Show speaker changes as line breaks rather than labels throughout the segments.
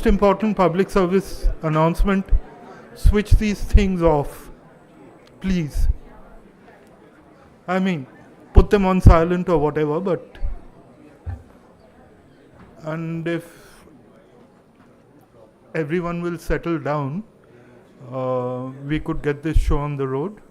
Important public service announcement: switch these things off, please. I mean, put them on silent or whatever, but. And if everyone will settle down, we could get this show on the road.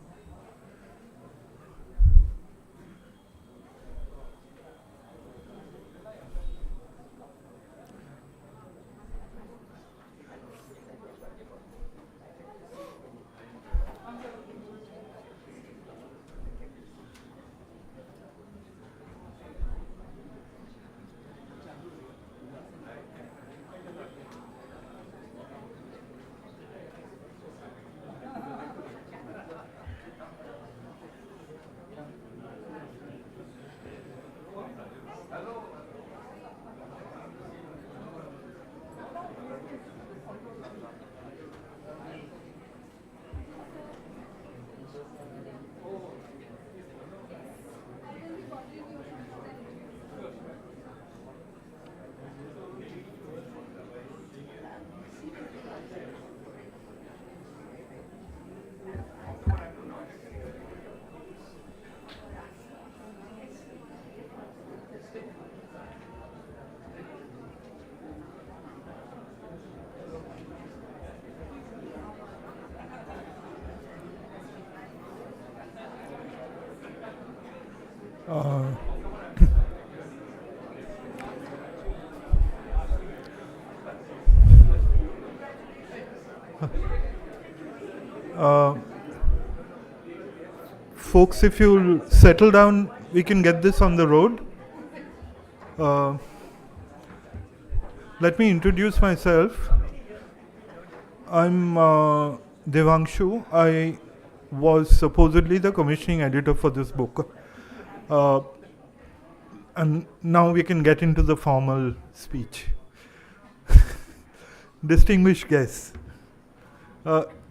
Folks, if you'll settle down, we can get this on the road. Let me introduce myself. I'm Devanshu. I was supposedly the commissioning editor for this book. And now we can get into the formal speech. Distinguished guests,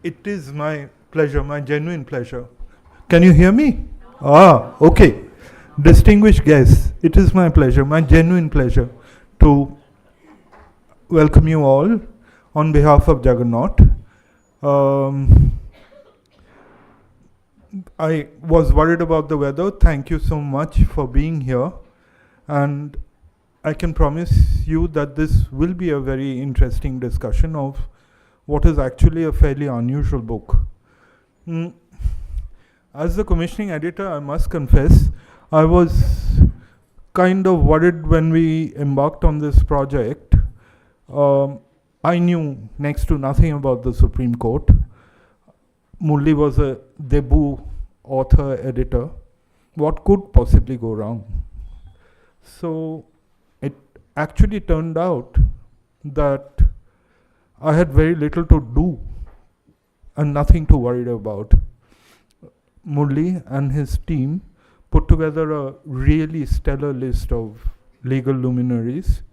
it is my pleasure, my genuine pleasure. Can you hear me? Okay. Distinguished guests, it is my pleasure, my genuine pleasure to welcome you all on behalf of Juggernaut. I was worried about the weather. Thank you so much for being here. And I can promise you that this will be a very interesting discussion of what is actually a fairly unusual book. As the commissioning editor, I must confess, I was kind of worried when we embarked on this project. I knew next to nothing about the Supreme Court. Murli was a debut author, editor. What could possibly go wrong? So it actually turned out that I had very little to do and nothing to worry about. Murli and his team put together a really stellar list of legal luminaries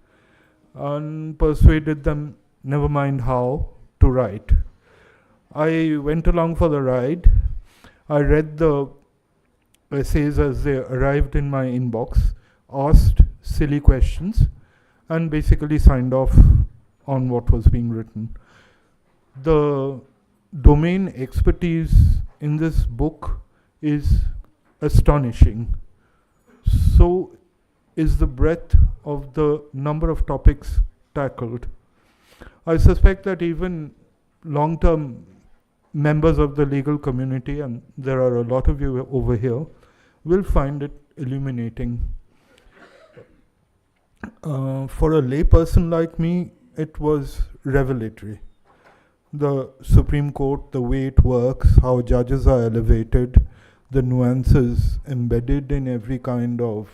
and persuaded them, never mind how, to write. I went along for the ride. I read the essays as they arrived in my inbox, asked silly questions, and basically signed off on what was being written. The domain expertise in this book is astonishing. So is the breadth of the number of topics tackled. I suspect that even long-term members of the legal community, and there are a lot of you over here, will find it illuminating. For a layperson like me, it was revelatory. The Supreme Court, the way it works, how judges are elevated, the nuances embedded in every kind of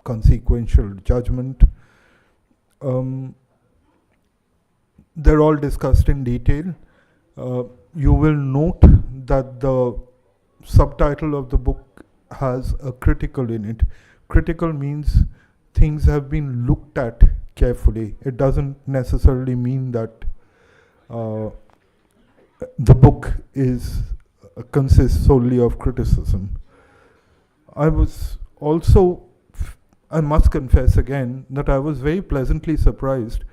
consequential judgment. They're all discussed in detail. You will note that the subtitle of the book has a critical in it. Critical means things have been looked at carefully. It doesn't necessarily mean that the book consists solely of criticism. I was also, I must confess again, that I was very pleasantly surprised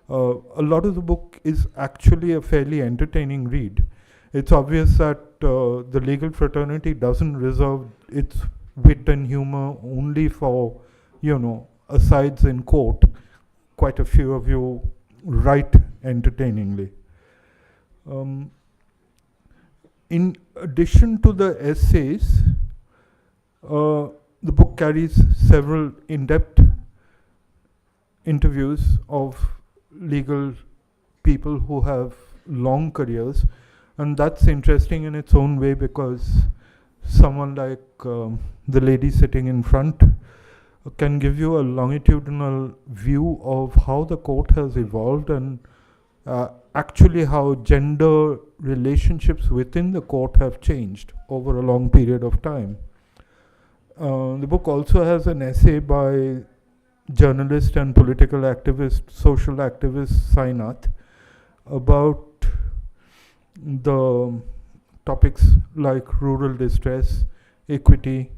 A lot of the book is actually a fairly entertaining read. It's obvious that the legal fraternity doesn't reserve its wit and humor only for, asides in court. Quite a few of you write entertainingly. In addition to the essays, the book carries several in-depth interviews of legal people who have long careers, and that's interesting in its own way because someone like the lady sitting in front can give you a longitudinal view of how the court has evolved and actually how gender relationships within the court have changed over a long period of time. The book also has an essay by journalist and political activist, social activist Sainath about the topics like rural distress, equity,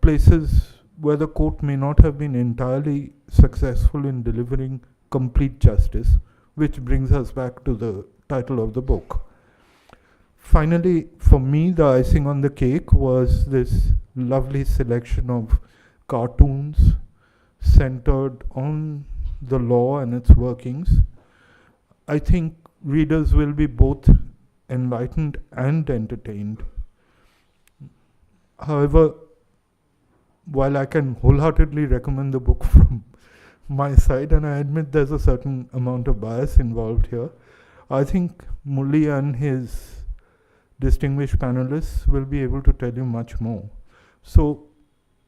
places where the court may not have been entirely successful in delivering complete justice, which brings us back to the title of the book. Finally, for me, the icing on the cake was this lovely selection of cartoons centered on the law and its workings. I think readers will be both enlightened and entertained. However, while I can wholeheartedly recommend the book from my side, and I admit there's a certain amount of bias involved here, I think Murali and his distinguished panelists will be able to tell you much more. So,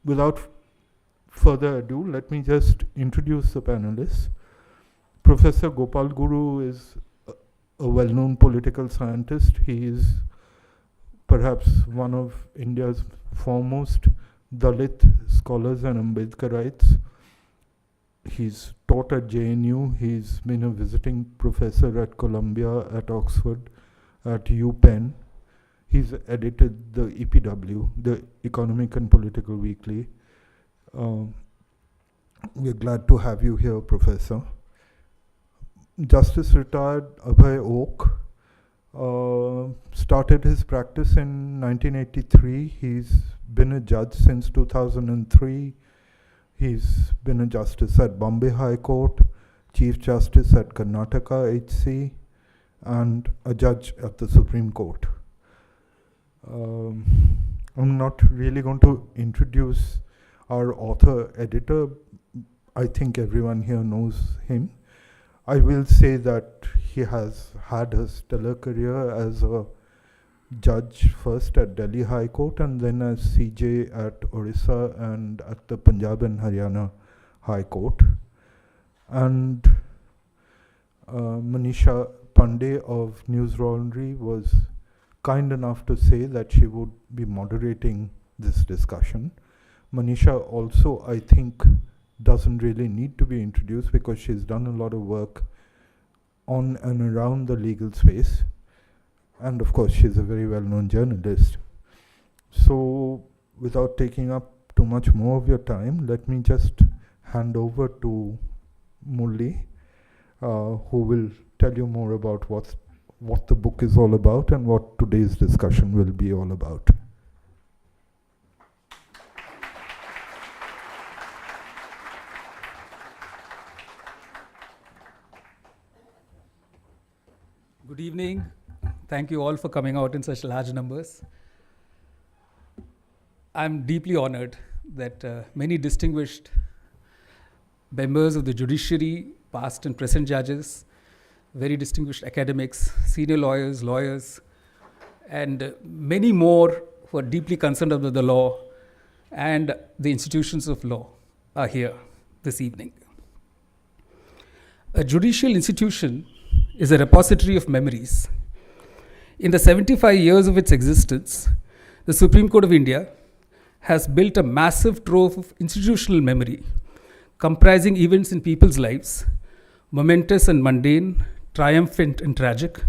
without further ado, let me just introduce the panelists. Professor Gopal Guru is a well-known political scientist. He is perhaps one of India's foremost Dalit scholars and Ambedkarites. He's taught at JNU. He's been a visiting professor at Columbia, at Oxford, at UPenn. He's edited the EPW, the Economic and Political Weekly. We're glad to have you here, Professor. Justice retired Abhay Oak started his practice in 1983. He's been a judge since 2003. He's been a justice at Bombay High Court, Chief Justice at Karnataka HC, and a judge at the Supreme Court. I'm not really going to introduce our author editor. I think everyone here knows him. I will say that he has had a stellar career as a judge, first at Delhi High Court and then as CJ at Orissa and at the Punjab and Haryana High Court. And Manisha Pandey of News Laundry was kind enough to say that she would be moderating this discussion. Manisha also, I think, doesn't really need to be introduced because she's done a lot of work on and around the legal space. And of course, she's a very well-known journalist. So, without taking up too much more of your time, let me just hand over to Murali, who will tell you more about what the book is all about and what today's discussion will be all about.
Good evening. Thank you all for coming out in such large numbers. I'm deeply honored that many distinguished members of the judiciary, past and present judges, very distinguished academics, senior lawyers, and many more who are deeply concerned about the law and the institutions of law are here this evening. A judicial institution is a repository of memories. In the 75 years of its existence, the Supreme Court of India has built a massive trove of institutional memory, comprising events in people's lives, momentous and mundane, triumphant and tragic,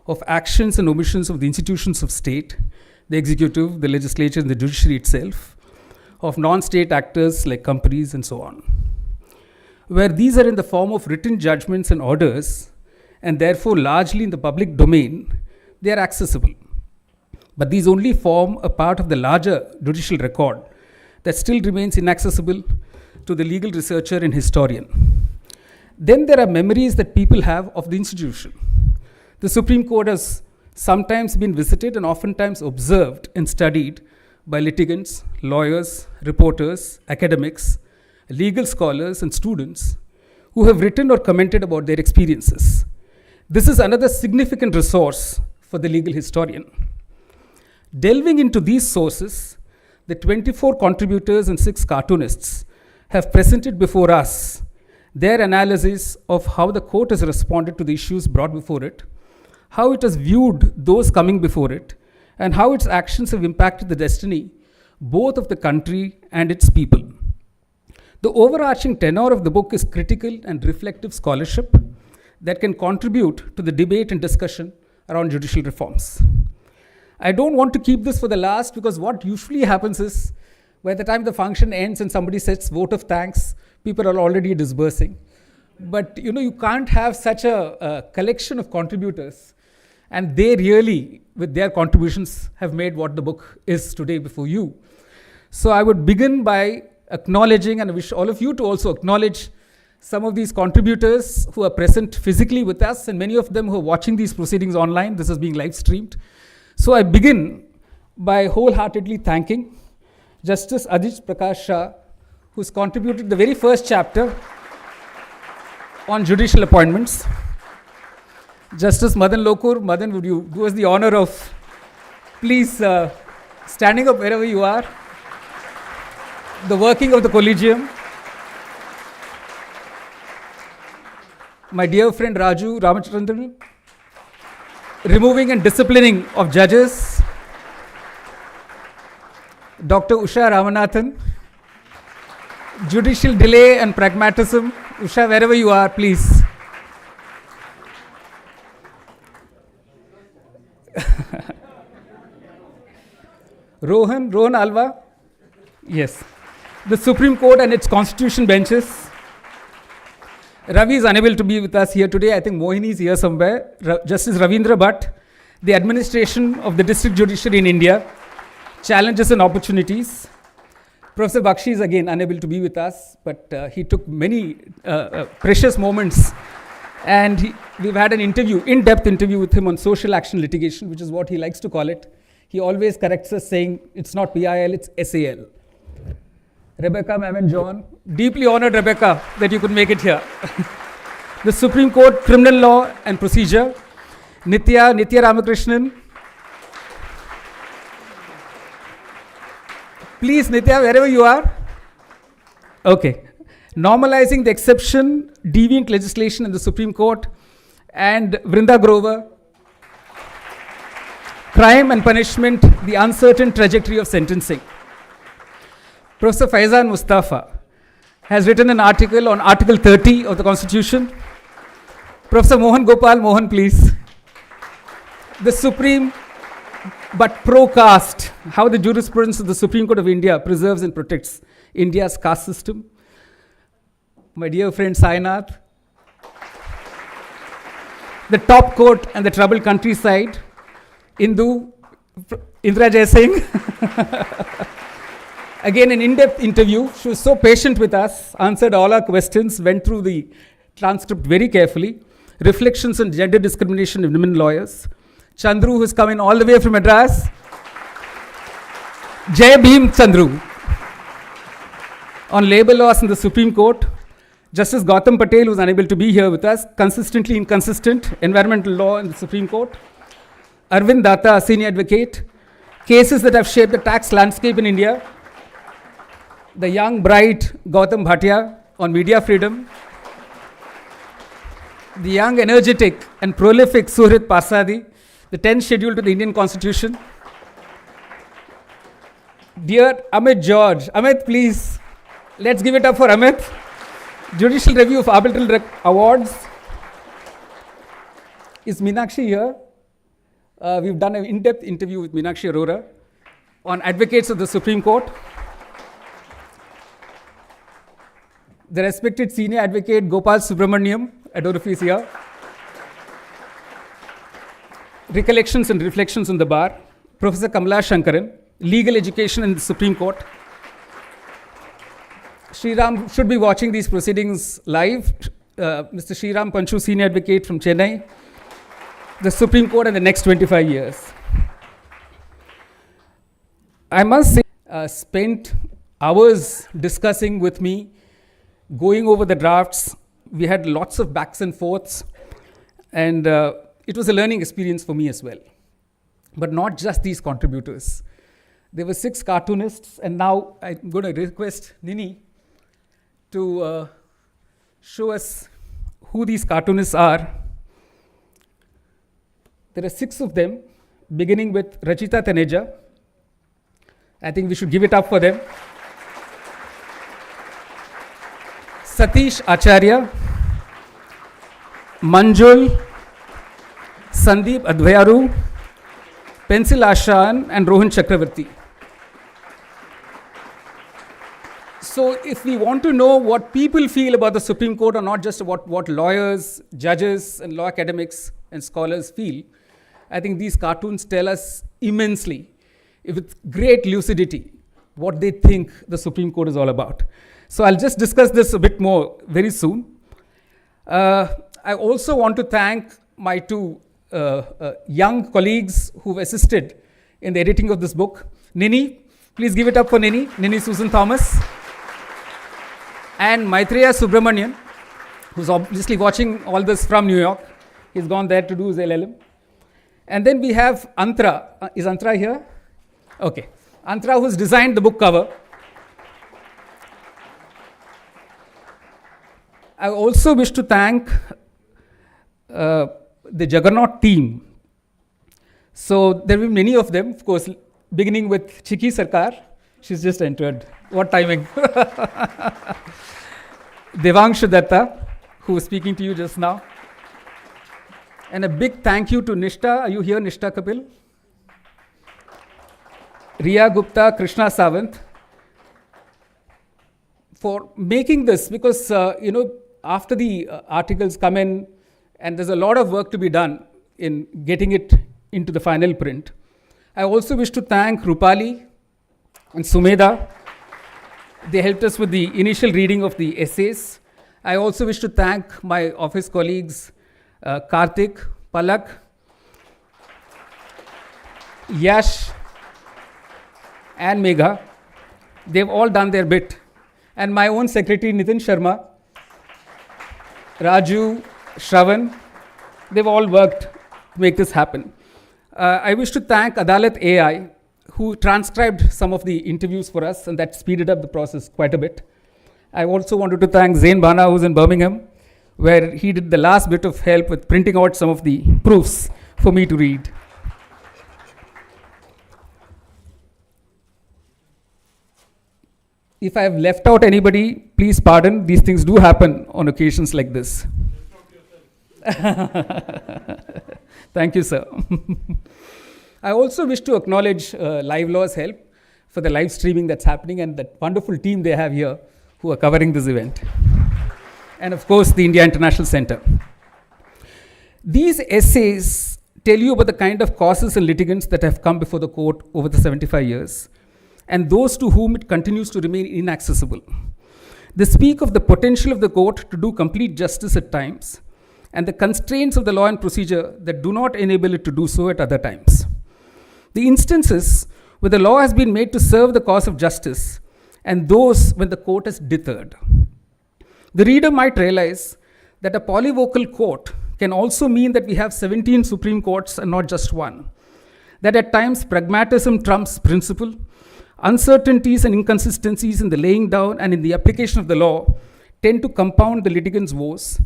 of actions and omissions of the institutions of state, the executive, the legislature, and the judiciary itself, of non-state actors like companies and so on. where these are in the form of written judgments and orders, and therefore largely in the public domain, they are accessible. But these only form a part of the larger judicial record that still remains inaccessible to the legal researcher and historian. Then there are memories that people have of the institution. The Supreme Court has sometimes been visited and oftentimes observed and studied by litigants, lawyers, reporters, academics, legal scholars, and students who have written or commented about their experiences. This is another significant resource for the legal historian. Delving into these sources, the 24 contributors and 6 cartoonists have presented before us their analysis of how the court has responded to the issues brought before it, how it has viewed those coming before it, and how its actions have impacted the destiny both of the country and its people. The overarching tenor of the book is critical and reflective scholarship that can contribute to the debate and discussion around judicial reforms. I don't want to keep this for the last, because what usually happens is by the time the function ends and somebody says vote of thanks, people are already disbursing. But you can't have such a collection of contributors, and they really, with their contributions, have made what the book is today before you. So I would begin by acknowledging, and I wish all of you to also acknowledge some of these contributors who are present physically with us, and many of them who are watching these proceedings online. This is being live streamed. So I begin by wholeheartedly thanking Justice Ajit Prakash Shah, who's contributed the very first chapter on judicial appointments. Justice Madan Lokur. Madan, would you do us the honor of please standing up wherever you are, the working of the collegium. My dear friend Raju Ramachandran, removing and disciplining of judges. Dr. Usha Ramanathan, judicial delay and pragmatism. Usha, wherever you are, please. Rohan Alva. Yes. The Supreme Court and its constitution benches. Ravi is unable to be with us here today. I think Mohini is here somewhere. Justice Ravindra Bhatt. The administration of the district judiciary in India. Challenges and opportunities. Professor Bakshi is again unable to be with us, but he took many precious moments. And we've had an in-depth interview with him on social action litigation, which is what he likes to call it. He always corrects us saying it's not PIL, it's SAL. Rebecca Mammon John, deeply honored, Rebecca, that you could make it here. The Supreme Court Criminal Law and Procedure, Nitya Ramakrishnan. Please, Nitya, wherever you are. Okay. Normalizing the exception, deviant legislation in the Supreme Court, and Vrinda Grover. Crime and punishment, the uncertain trajectory of sentencing. Professor Faizan Mustafa has written an article on Article 30 of the Constitution. Professor Mohan Gopal, Mohan, please. The Supreme but pro-caste, how the jurisprudence of the Supreme Court of India preserves and protects India's caste system. My dear friend Sainath. The top court and the troubled countryside. Indra Jai Singh. Again, an in-depth interview. She was so patient with us, answered all our questions, went through the transcript very carefully. Reflections on gender discrimination in women lawyers. Chandru, who's come in all the way from Madras. Jai Bhim Chandru. On labor laws in the Supreme Court. Justice Gautam Patel, who's unable to be here with us. Consistently inconsistent environmental law in the Supreme Court. Arvind Datta, senior advocate. Cases that have shaped the tax landscape in India. The young, bright Gautam Bhatia on media freedom. The young, energetic and prolific Suhrit Parsadi, the 10th schedule to the Indian Constitution. Dear Amit George. Amit, please, let's give it up for Amit. Judicial Review of Arbitral Awards. Is Meenakshi here? We've done an in-depth interview with Meenakshi Arora on advocates of the Supreme Court. the respected senior advocate Gopal Subramaniam, I don't know if he's here. Recollections and Reflections on the Bar, Professor Kamala Shankaran, Legal Education in the Supreme Court. Sriram should be watching these proceedings live. Mr. Sriram Panchu, Senior Advocate from Chennai, the Supreme Court in the next 25 years. I must say, spent hours discussing with me, going over the drafts. We had lots of backs and forths, and it was a learning experience for me as well. But not just these contributors. There were 6 cartoonists, and now I'm going to request Nini to show us who these cartoonists are. There are 6 of them, beginning with Rachita Taneja. I think we should give it up for them. Satish Acharya, Manjul, Sandeep Advayaru, Pencil Ashan, and Rohan Chakravarti. So if we want to know what people feel about the Supreme Court, or not just what lawyers, judges, and law academics and scholars feel, I think these cartoons tell us immensely, with great lucidity, what they think the Supreme Court is all about. So I'll just discuss this a bit more very soon. I also want to thank my 2 young colleagues who've assisted in the editing of this book. Nini, please give it up for Nini Susan Thomas. And Maitreya Subramanian, who's obviously watching all this from New York. He's gone there to do his LLM. And then we have Antra. Is Antra here? Okay. Antra, who's designed the book cover. I also wish to thank the Juggernaut team. So there will be many of them, of course, beginning with Chiki Sarkar. She's just entered. What timing? Devangshu Datta, who was speaking to you just now. And a big thank you to Nishta. Are you here, Nishta Kapil? Riya Gupta, Krishna Savant, for making this, because, after the articles come in, and there's a lot of work to be done in getting it into the final print. I also wish to thank Rupali and Sumedha. They helped us with the initial reading of the essays. I also wish to thank my office colleagues, Karthik, Palak, Yash, and Megha. They've all done their bit. And my own secretary, Nitin Sharma, Raju, Shravan, they've all worked to make this happen. I wish to thank Adalat AI, who transcribed some of the interviews for us, and that speeded up the process quite a bit. I also wanted to thank Zain Bana, who's in Birmingham, where he did the last bit of help with printing out some of the proofs for me to read. If I have left out anybody, please pardon. These things do happen on occasions like this. Thank you, sir. I also wish to acknowledge Live Law's help for the live streaming that's happening, and that wonderful team they have here who are covering this event. And of course, the India International Center. These essays tell you about the kind of causes and litigants that have come before the court over the 75 years, and those to whom it continues to remain inaccessible. They speak of the potential of the court to do complete justice at times, and the constraints of the law and procedure that do not enable it to do so at other times. The instances where the law has been made to serve the cause of justice, and those when the court has deterred. The reader might realize that a polyvocal court can also mean that we have 17 Supreme Courts and not just one. That at times pragmatism trumps principle, uncertainties and inconsistencies in the laying down and in the application of the law tend to compound the litigant's woes,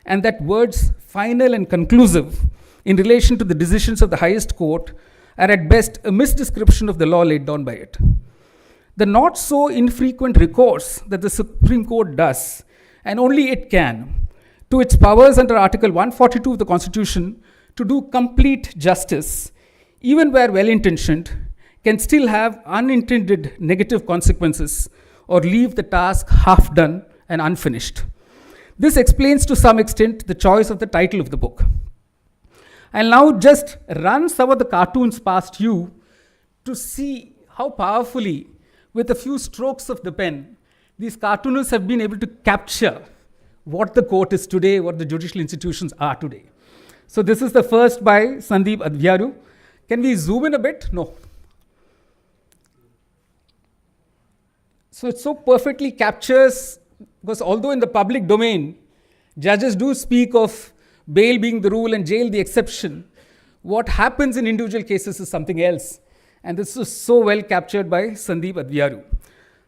and that words final and conclusive in relation to the decisions of the highest court are at best a misdescription of the law laid down by it. The not so infrequent recourse that the Supreme Court does, and only it can, to its powers under Article 142 of the Constitution to do complete justice, even where well-intentioned, can still have unintended negative consequences or leave the task half done and unfinished. This explains to some extent the choice of the title of the book. I'll now just run some of the cartoons past you to see how powerfully, with a few strokes of the pen, these cartoonists have been able to capture what the court is today, what the judicial institutions are today. So this is the first by Sandeep Adhyaru. Can we zoom in a bit? No. So it so perfectly captures, because although in the public domain, judges do speak of bail being the rule and jail the exception, what happens in individual cases is something else. And this is so well captured by Sandeep Adhyaru.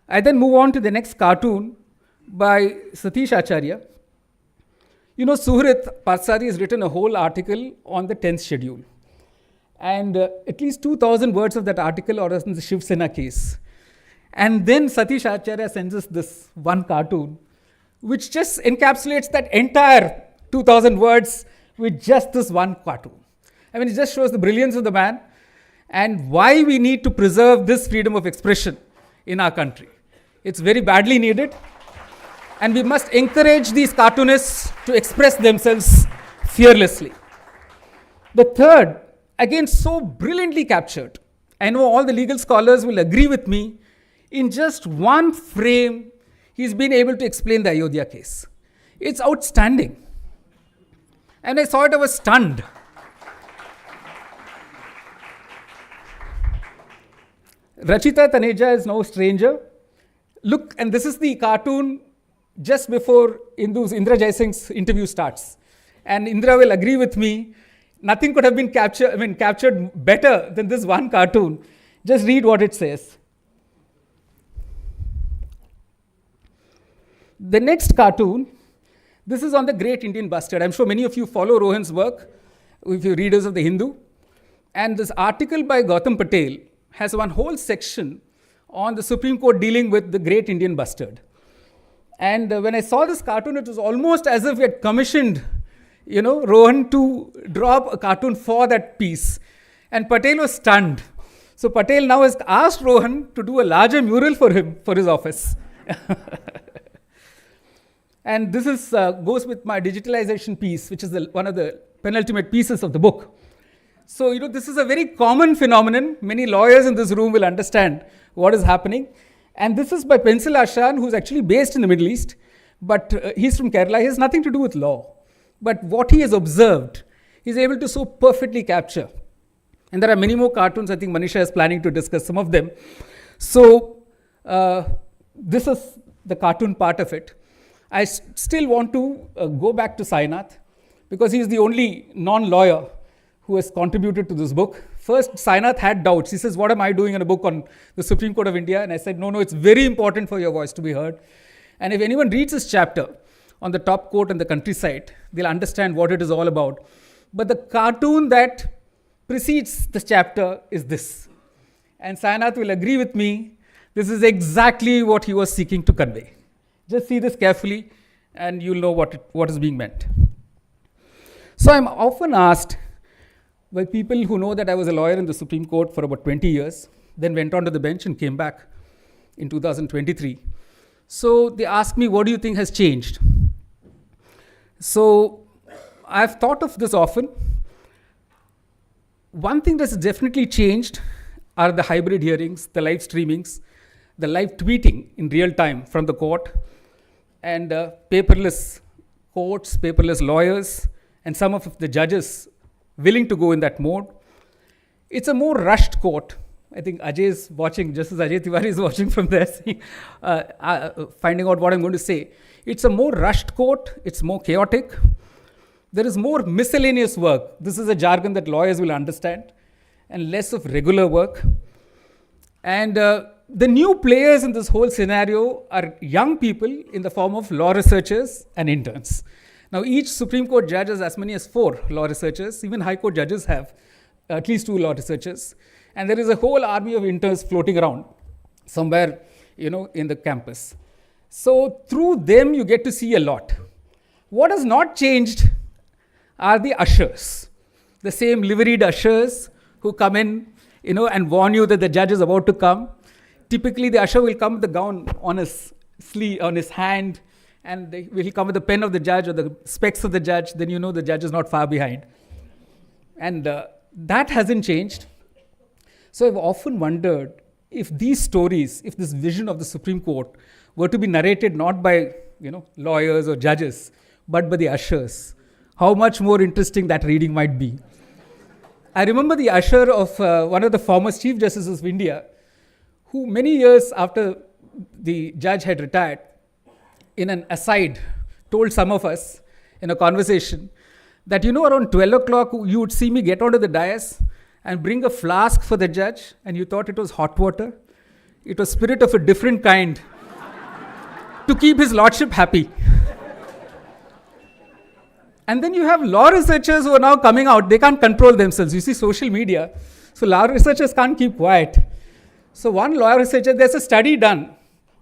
I then move on to the next cartoon by Satish Acharya. You know, Suhrit Parsari has written a whole article on the 10th schedule. And at least 2,000 words of that article are in the Shiv Sena case. And then Satish Acharya sends us this one cartoon, which just encapsulates that entire 2,000 words with just this one cartoon. I mean, it just shows the brilliance of the man and why we need to preserve this freedom of expression in our country. It's very badly needed. And we must encourage these cartoonists to express themselves fearlessly. The third, again, so brilliantly captured. I know all the legal scholars will agree with me. In just one frame, he's been able to explain the Ayodhya case. It's outstanding. And I saw it, I was stunned. Rachita Taneja is no stranger. Look, and this is the cartoon just before Indra Jaisingh's interview starts. And Indra will agree with me, nothing could have been captured better than this one cartoon. Just read what it says. The next cartoon, this is on the Great Indian Bustard. I'm sure many of you follow Rohan's work, if you're readers of the Hindu. And this article by Gautam Patel has one whole section on the Supreme Court dealing with the Great Indian Bustard. And when I saw this cartoon, it was almost as if we had commissioned, Rohan to draw up a cartoon for that piece. And Patel was stunned. So Patel now has asked Rohan to do a larger mural for him, for his office. And this is goes with my digitalization piece, which is one of the penultimate pieces of the book. So, this is a very common phenomenon. Many lawyers in this room will understand what is happening. And this is by Pencil Ashan, who's actually based in the Middle East, but he's from Kerala. He has nothing to do with law. But what he has observed, he's able to so perfectly capture. And there are many more cartoons. I think Manisha is planning to discuss some of them. So, this is the cartoon part of it. I still want to go back to Sainath, because he is the only non-lawyer who has contributed to this book. First, Sainath had doubts. He says, what am I doing in a book on the Supreme Court of India? And I said, no, it's very important for your voice to be heard. And if anyone reads this chapter on the top court and the countryside, they'll understand what it is all about. But the cartoon that precedes this chapter is this. And Sainath will agree with me, this is exactly what he was seeking to convey. Just see this carefully and you'll know what is being meant. So I'm often asked by people who know that I was a lawyer in the Supreme Court for about 20 years, then went onto the bench and came back in 2023. So they ask me, what do you think has changed? So I've thought of this often. One thing that's definitely changed are the hybrid hearings, the live streamings, the live tweeting in real time from the court, and paperless courts, paperless lawyers, and some of the judges willing to go in that mode. It's a more rushed court. I think Ajay is watching, just as Ajay Tiwari is watching from there, finding out what I'm going to say. It's a more rushed court. It's more chaotic. There is more miscellaneous work. This is a jargon that lawyers will understand, and less of regular work. And the new players in this whole scenario are young people in the form of law researchers and interns. Now, each Supreme Court judge has as many as 4 law researchers. Even High Court judges have at least 2 law researchers. And there is a whole army of interns floating around somewhere, in the campus. So through them, you get to see a lot. What has not changed are the ushers. The same liveried ushers who come in, and warn you that the judge is about to come. Typically, the usher will come with the gown on his sleeve, on his hand, and he'll come with the pen of the judge or the specs of the judge, then you know the judge is not far behind. And that hasn't changed. So I've often wondered if these stories, if this vision of the Supreme Court were to be narrated not by lawyers or judges, but by the ushers, how much more interesting that reading might be. I remember the usher of one of the former Chief Justices of India, who many years after the judge had retired, in an aside, told some of us in a conversation that, around 12 o'clock, you would see me get onto the dais and bring a flask for the judge, and you thought it was hot water. It was spirit of a different kind to keep his lordship happy. And then you have law researchers who are now coming out. They can't control themselves. You see social media. So law researchers can't keep quiet. So one law researcher, there's a study done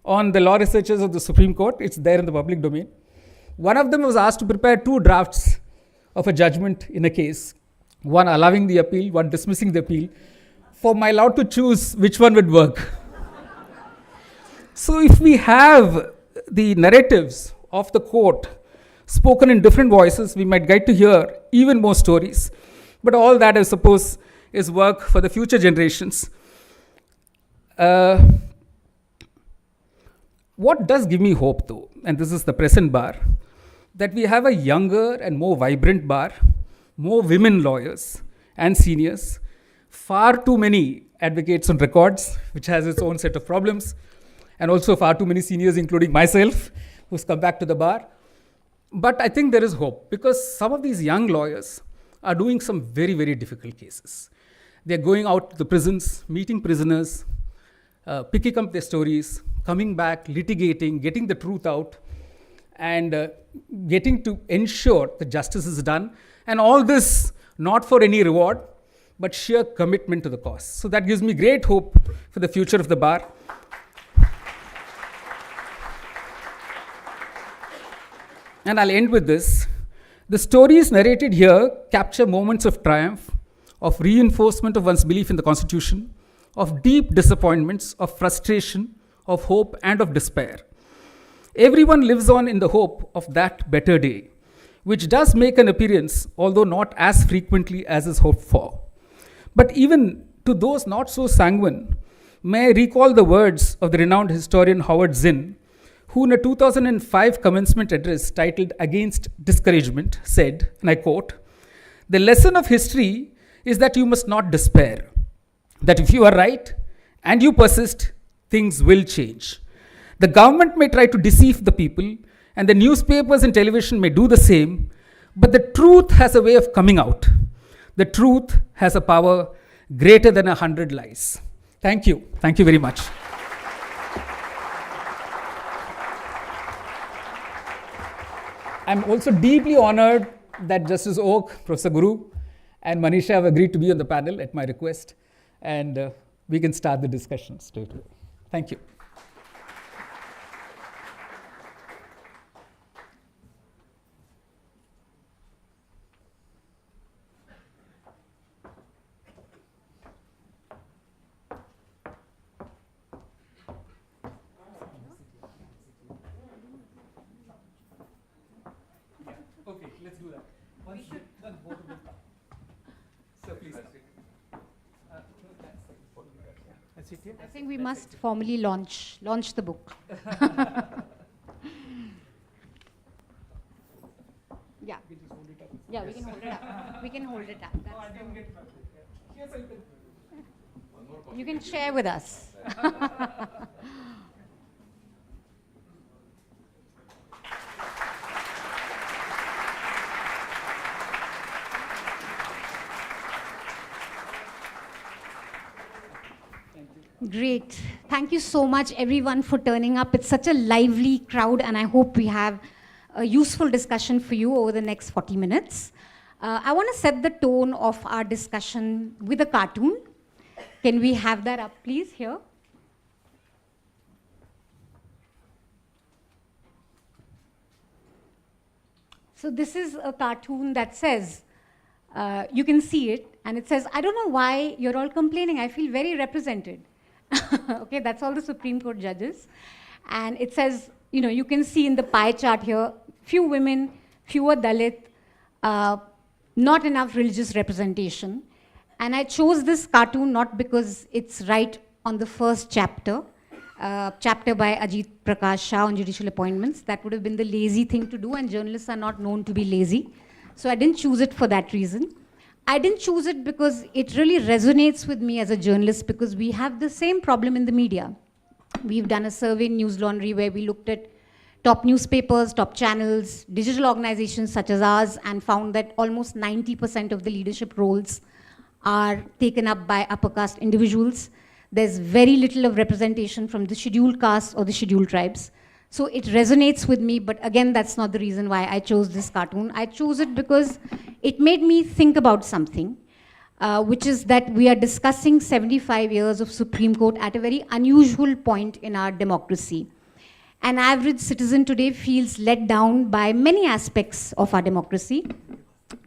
on the law researchers of the Supreme Court. It's there in the public domain. One of them was asked to prepare 2 drafts of a judgment in a case. One allowing the appeal, one dismissing the appeal. For my law to choose which one would work. So if we have the narratives of the court spoken in different voices, we might get to hear even more stories. But all that, I suppose, is work for the future generations. What does give me hope, though, and this is the present bar, that we have a younger and more vibrant bar, more women lawyers and seniors, far too many advocates on records, which has its own set of problems, and also far too many seniors, including myself, who's come back to the bar. But I think there is hope, because some of these young lawyers are doing some very, very difficult cases. They're going out to the prisons, meeting prisoners, picking up their stories, coming back, litigating, getting the truth out, and getting to ensure that justice is done. And all this not for any reward, but sheer commitment to the cause. So that gives me great hope for the future of the bar. And I'll end with this. The stories narrated here capture moments of triumph, of reinforcement of one's belief in the Constitution, of deep disappointments, of frustration, of hope, and of despair. Everyone lives on in the hope of that better day, which does make an appearance, although not as frequently as is hoped for. But even to those not so sanguine, may I recall the words of the renowned historian Howard Zinn, who in a 2005 commencement address titled Against Discouragement said, and I quote, "The lesson of history is that you must not despair, that if you are right and you persist, things will change. The government may try to deceive the people, and the newspapers and television may do the same, but the truth has a way of coming out. The truth has a power greater than 100 lies." Thank you. Thank you very much. I'm also deeply honored that Justice Oak, Professor Guru, and Manisha have agreed to be on the panel at my request, and we can start the discussion straight away. Thank you. Okay, let's do that. One should one both of them come. So please come.
I think we must formally launch the book. Yeah. Yeah, we can hold it up. We can hold it up.
No, I didn't get that. Here's a little.
You can share with us. Great. Thank you so much, everyone, for turning up. It's such a lively crowd, and I hope we have a useful discussion for you over the next 40 minutes. I want to set the tone of our discussion with a cartoon. Can we have that up, please, here? So this is a cartoon that says, you can see it, and it says, "I don't know why you're all complaining. I feel very represented." Okay, that's all the Supreme Court judges. And it says, you can see in the pie chart here, few women, fewer Dalit, not enough religious representation. And I chose this cartoon not because it's right on the first chapter by Ajit Prakash Shah on judicial appointments. That would have been the lazy thing to do, and journalists are not known to be lazy. So I didn't choose it for that reason. I didn't choose it because it really resonates with me as a journalist, because we have the same problem in the media. We've done a survey in News Laundry where we looked at top newspapers, top channels, digital organizations such as ours, and found that almost 90% of the leadership roles are taken up by upper caste individuals. There's very little of representation from the scheduled castes or the scheduled tribes. So it resonates with me, but again, that's not the reason why I chose this cartoon. I chose it because it made me think about something, which is that we are discussing 75 years of Supreme Court at a very unusual point in our democracy. An average citizen today feels let down by many aspects of our democracy.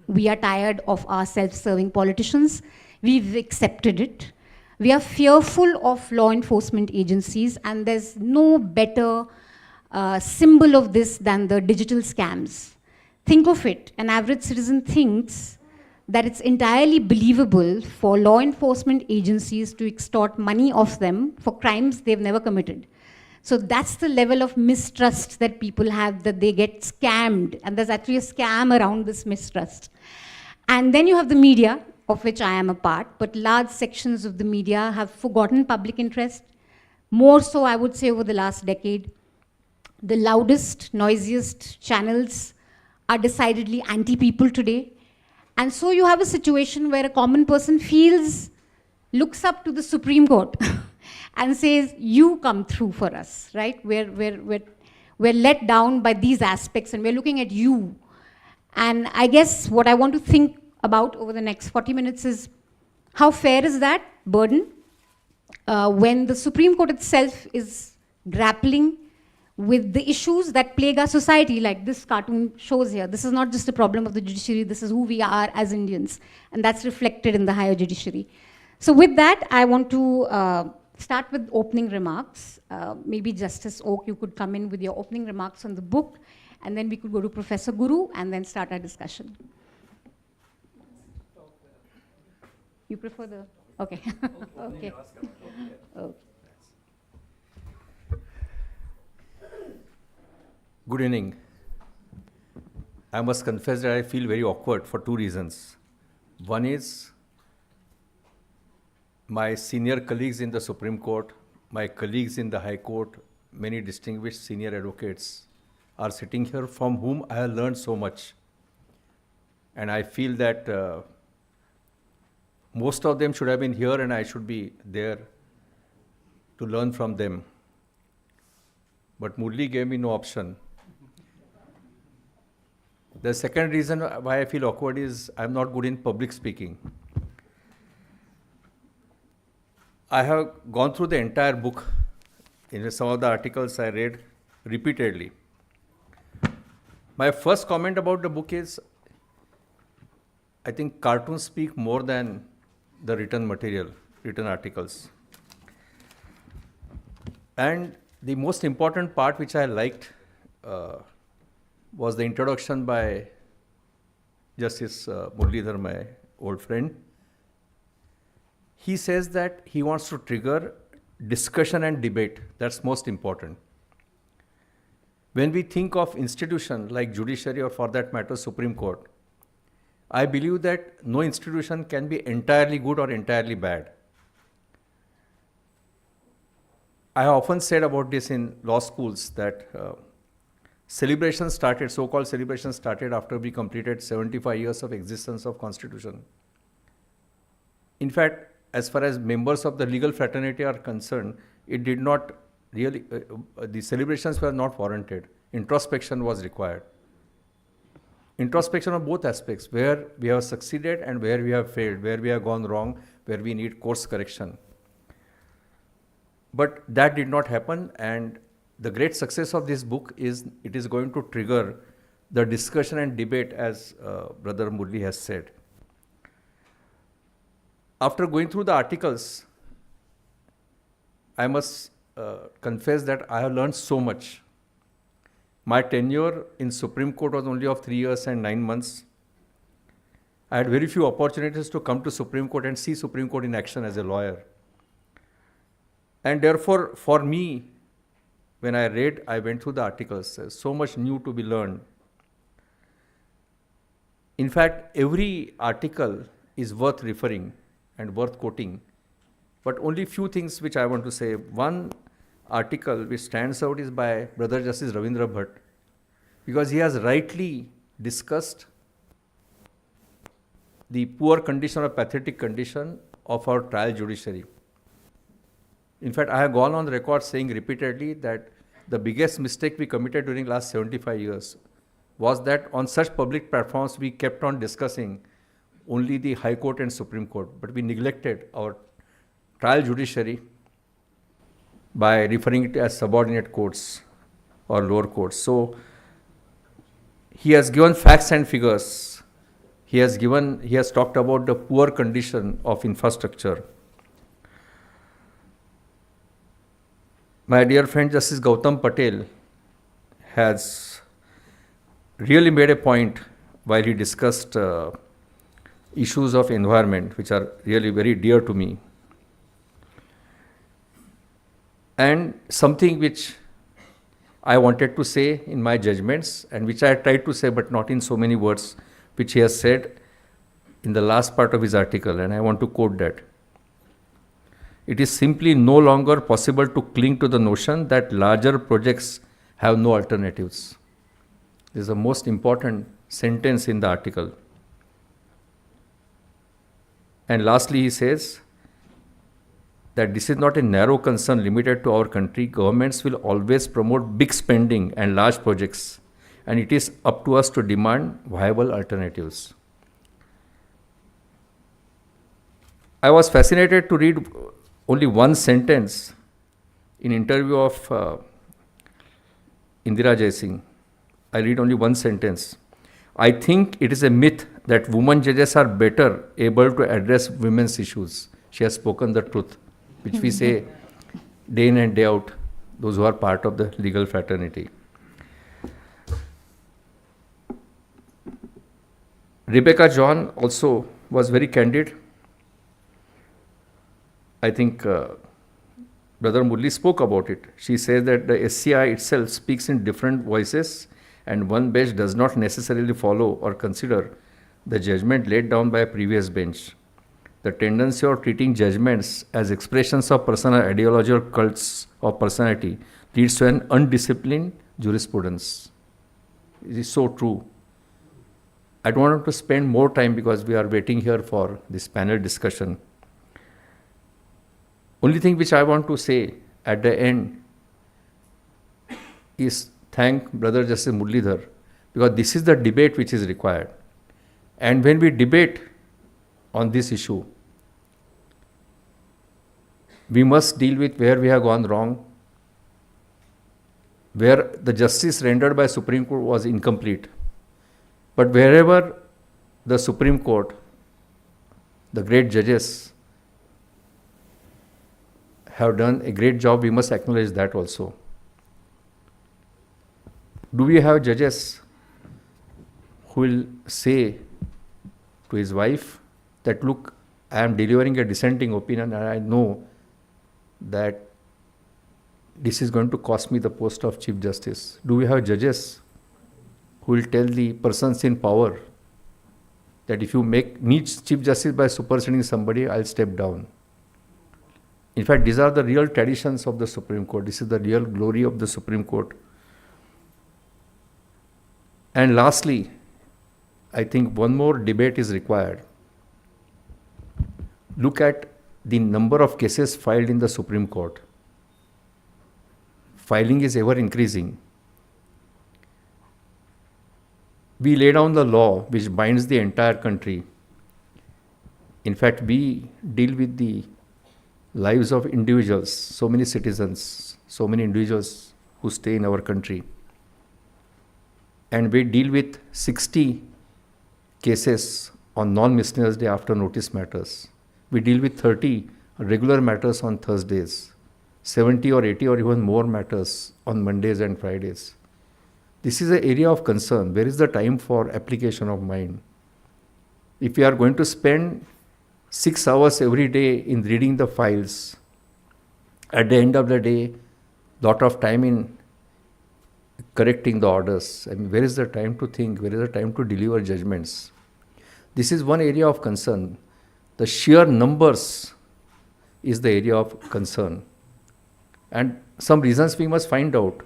We are tired of our self-serving politicians. We've accepted it. We are fearful of law enforcement agencies, and there's no better symbol of this than the digital scams. Think of it. An average citizen thinks that it's entirely believable for law enforcement agencies to extort money off them for crimes they've never committed. So that's the level of mistrust that people have, that they get scammed. And there's actually a scam around this mistrust. And then you have the media, of which I am a part, but large sections of the media have forgotten public interest. More so, I would say, over the last decade. The loudest, noisiest channels are decidedly anti-people today. And so you have a situation where a common person looks up to the Supreme Court and says, you come through for us, right? We're let down by these aspects, and we're looking at you. And I guess what I want to think about over the next 40 minutes is, how fair is that burden when the Supreme Court itself is grappling with the issues that plague our society, like this cartoon shows here. This is not just a problem of the judiciary, this is who we are as Indians, and that's reflected in the higher judiciary. So with that, I want to start with opening remarks. Maybe Justice Oak, you could come in with your opening remarks on the book, and then we could go to Professor Guru, and then start our discussion. You prefer the, okay. Okay. Okay.
Good evening. I must confess that I feel very awkward for two reasons. One is my senior colleagues in the Supreme Court, my colleagues in the High Court, many distinguished senior advocates are sitting here from whom I have learned so much. And I feel that most of them should have been here and I should be there to learn from them. But Murli gave me no option. The second reason why I feel awkward is I'm not good in public speaking. I have gone through the entire book. In some of the articles I read repeatedly. My first comment about the book is, I think cartoons speak more than the written material, written articles. And the most important part which I liked was the introduction by Justice Muralidhar, my old friend. He says that he wants to trigger discussion and debate. That's most important. When we think of institution like judiciary or for that matter Supreme Court, I believe that no institution can be entirely good or entirely bad. I have often said about this in law schools that celebrations started, so-called celebrations started after we completed 75 years of existence of Constitution. In fact, as far as members of the legal fraternity are concerned, it did not really, the celebrations were not warranted. Introspection was required. Introspection of both aspects, where we have succeeded and where we have failed, where we have gone wrong, where we need course correction. But that did not happen, and the great success of this book is it is going to trigger the discussion and debate, as Brother Murli has said. After going through the articles, I must confess that I have learned so much. My tenure in Supreme Court was only of 3 years and 9 months. I had very few opportunities to come to Supreme Court and see Supreme Court in action as a lawyer. And therefore, for me, when I read, I went through the articles. There's so much new to be learned. In fact, every article is worth referring and worth quoting. But only few things which I want to say. One article which stands out is by Brother Justice Ravindra Bhatt, because he has rightly discussed the poor condition or pathetic condition of our trial judiciary. In fact, I have gone on the record saying repeatedly that the biggest mistake we committed during the last 75 years was that on such public platforms we kept on discussing only the High Court and Supreme Court, but we neglected our trial judiciary by referring it as subordinate courts or lower courts. So he has given facts and figures. He has talked about the poor condition of infrastructure. My dear friend Justice Gautam Patel has really made a point while he discussed issues of environment, which are really very dear to me. And something which I wanted to say in my judgments, and which I tried to say but not in so many words, which he has said in the last part of his article, and I want to quote that. It is simply no longer possible to cling to the notion that larger projects have no alternatives. This is the most important sentence in the article. And lastly, he says that this is not a narrow concern limited to our country. Governments will always promote big spending and large projects, and it is up to us to demand viable alternatives. I was fascinated to read only one sentence in interview of Indira Jaising. I read only one sentence. I think it is a myth that women judges are better able to address women's issues. She has spoken the truth, which we say day in and day out, those who are part of the legal fraternity. Rebecca John also was very candid. I think Brother Murli spoke about it. She says that the SCI itself speaks in different voices, and one bench does not necessarily follow or consider the judgment laid down by a previous bench. The tendency of treating judgments as expressions of personal ideology or cults of personality leads to an undisciplined jurisprudence. It is so true. I don't want to spend more time because we are waiting here for this panel discussion. Only thing which I want to say at the end is thank Brother Justice Muralidhar, because this is the debate which is required. And when we debate on this issue, we must deal with where we have gone wrong, where the justice rendered by Supreme Court was incomplete. But wherever the Supreme Court, the great judges, have done a great job, we must acknowledge that also. Do we have judges who will say to his wife that, look, I am delivering a dissenting opinion and I know that this is going to cost me the post of Chief Justice? Do we have judges who will tell the persons in power that if you make me Chief Justice by superseding somebody, I'll step down? In fact, these are the real traditions of the Supreme Court. This is the real glory of the Supreme Court. And lastly, I think one more debate is required. Look at the number of cases filed in the Supreme Court. Filing is ever increasing. We lay down the law which binds the entire country. In fact, we deal with the lives of individuals, so many citizens, so many individuals who stay in our country. And we deal with 60 cases on non-miscellaneous day after notice matters. We deal with 30 regular matters on Thursdays, 70 or 80 or even more matters on Mondays and Fridays. This is an area of concern. Where is the time for application of mind? If we are going to spend 6 hours every day in reading the files, at the end of the day, lot of time in correcting the orders. I mean, where is the time to think? Where is the time to deliver judgments? This is one area of concern. The sheer numbers is the area of concern. And some reasons we must find out.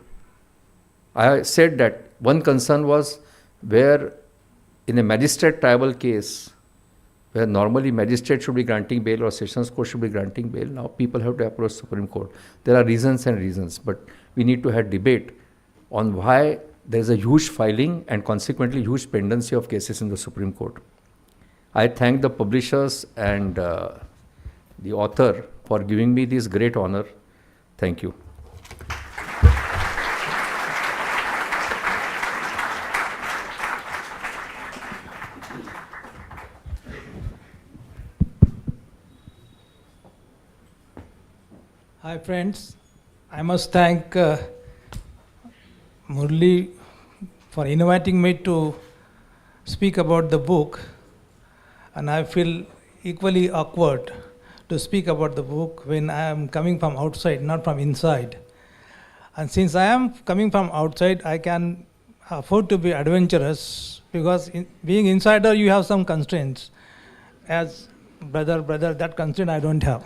I said that one concern was where in a magistrate tribal case, where normally magistrate should be granting bail or sessions court should be granting bail, now people have to approach Supreme Court. There are reasons and reasons, but we need to have debate on why there is a huge filing and consequently huge pendency of cases in the Supreme Court. I thank the publishers and the author for giving me this great honor. Thank you.
Hi friends, I must thank Murli for inviting me to speak about the book, and I feel equally awkward to speak about the book when I am coming from outside, not from inside. And since I am coming from outside, I can afford to be adventurous because being insider you have some constraints. As brother, that constraint I don't have.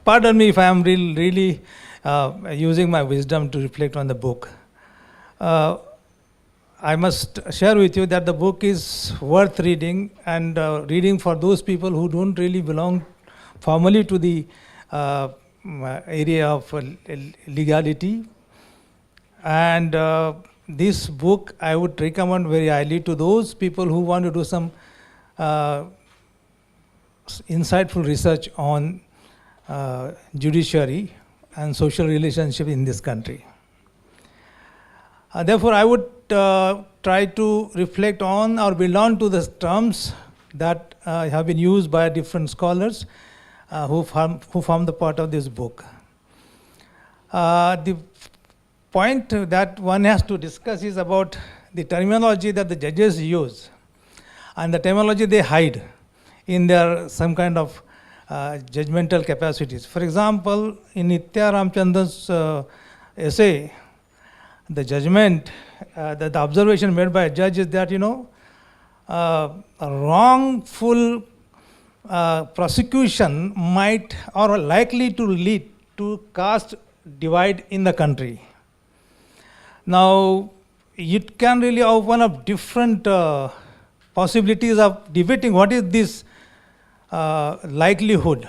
Pardon me if I am really using my wisdom to reflect on the book. I must share with you that the book is worth reading, and reading for those people who don't really belong formally to the area of legality. And this book I would recommend very highly to those people who want to do some insightful research on judiciary and social relationship in this country. Therefore, I would try to reflect on or build on to the terms that have been used by different scholars who form the part of this book. The point that one has to discuss is about the terminology that the judges use and the terminology they hide in their some kind of judgmental capacities. For example, in Nitya Ramchandran's essay, the judgment, the observation made by a judge is that, a wrongful prosecution might or likely to lead to caste divide in the country. Now, it can really open up different possibilities of debating what is this likelihood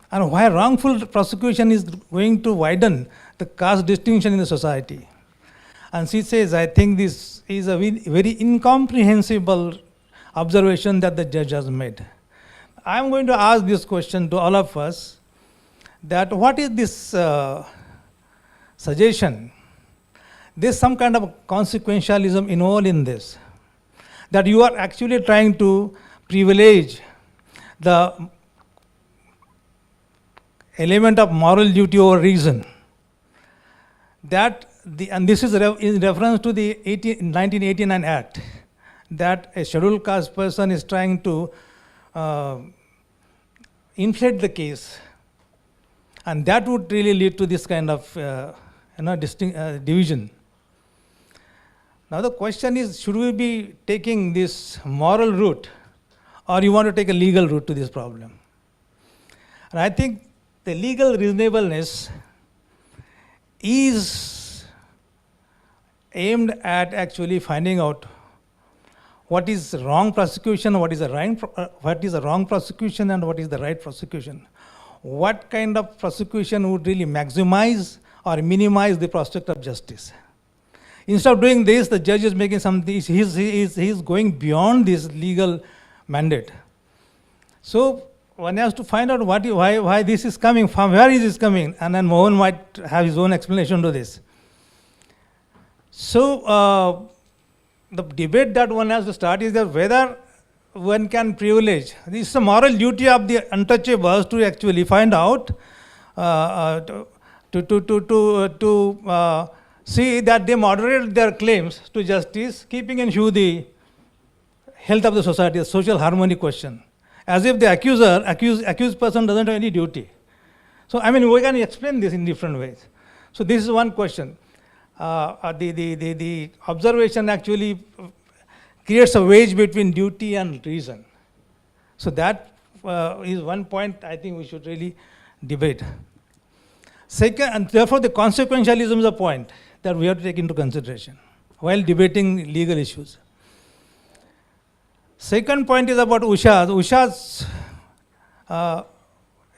and why wrongful prosecution is going to widen the caste distinction in the society. And she says, I think this is a very incomprehensible observation that the judge has made. I am going to ask this question to all of us, that what is this suggestion? There's some kind of consequentialism involved in this, that you are actually trying to privilege the element of moral duty over reason. And this is in reference to the 1989 Act, that a scheduled caste person is trying to inflate the case, and that would really lead to this kind of division. Now the question is, should we be taking this moral route, or you want to take a legal route to this problem? And I think the legal reasonableness is aimed at actually finding out what is wrong prosecution, what is a wrong prosecution, and what is the right prosecution. What kind of prosecution would really maximize or minimize the prospect of justice? Instead of doing this, the judge is making something, he's going beyond this legal mandate. So one has to find out why this is coming, from where is this coming, and then Mohan might have his own explanation to this. So the debate that one has to start is that whether one can privilege. This is a moral duty of the untouchables to actually find out see that they moderate their claims to justice, keeping in view the health of the society, a social harmony question, as if the accused person doesn't have any duty. So, I mean, we can explain this in different ways. So, this is one question. The observation actually creates a wedge between duty and reason. So, that is one point I think we should really debate. Second, and therefore, the consequentialism is a point that we have to take into consideration while debating legal issues. Second point is about Usha's. Usha's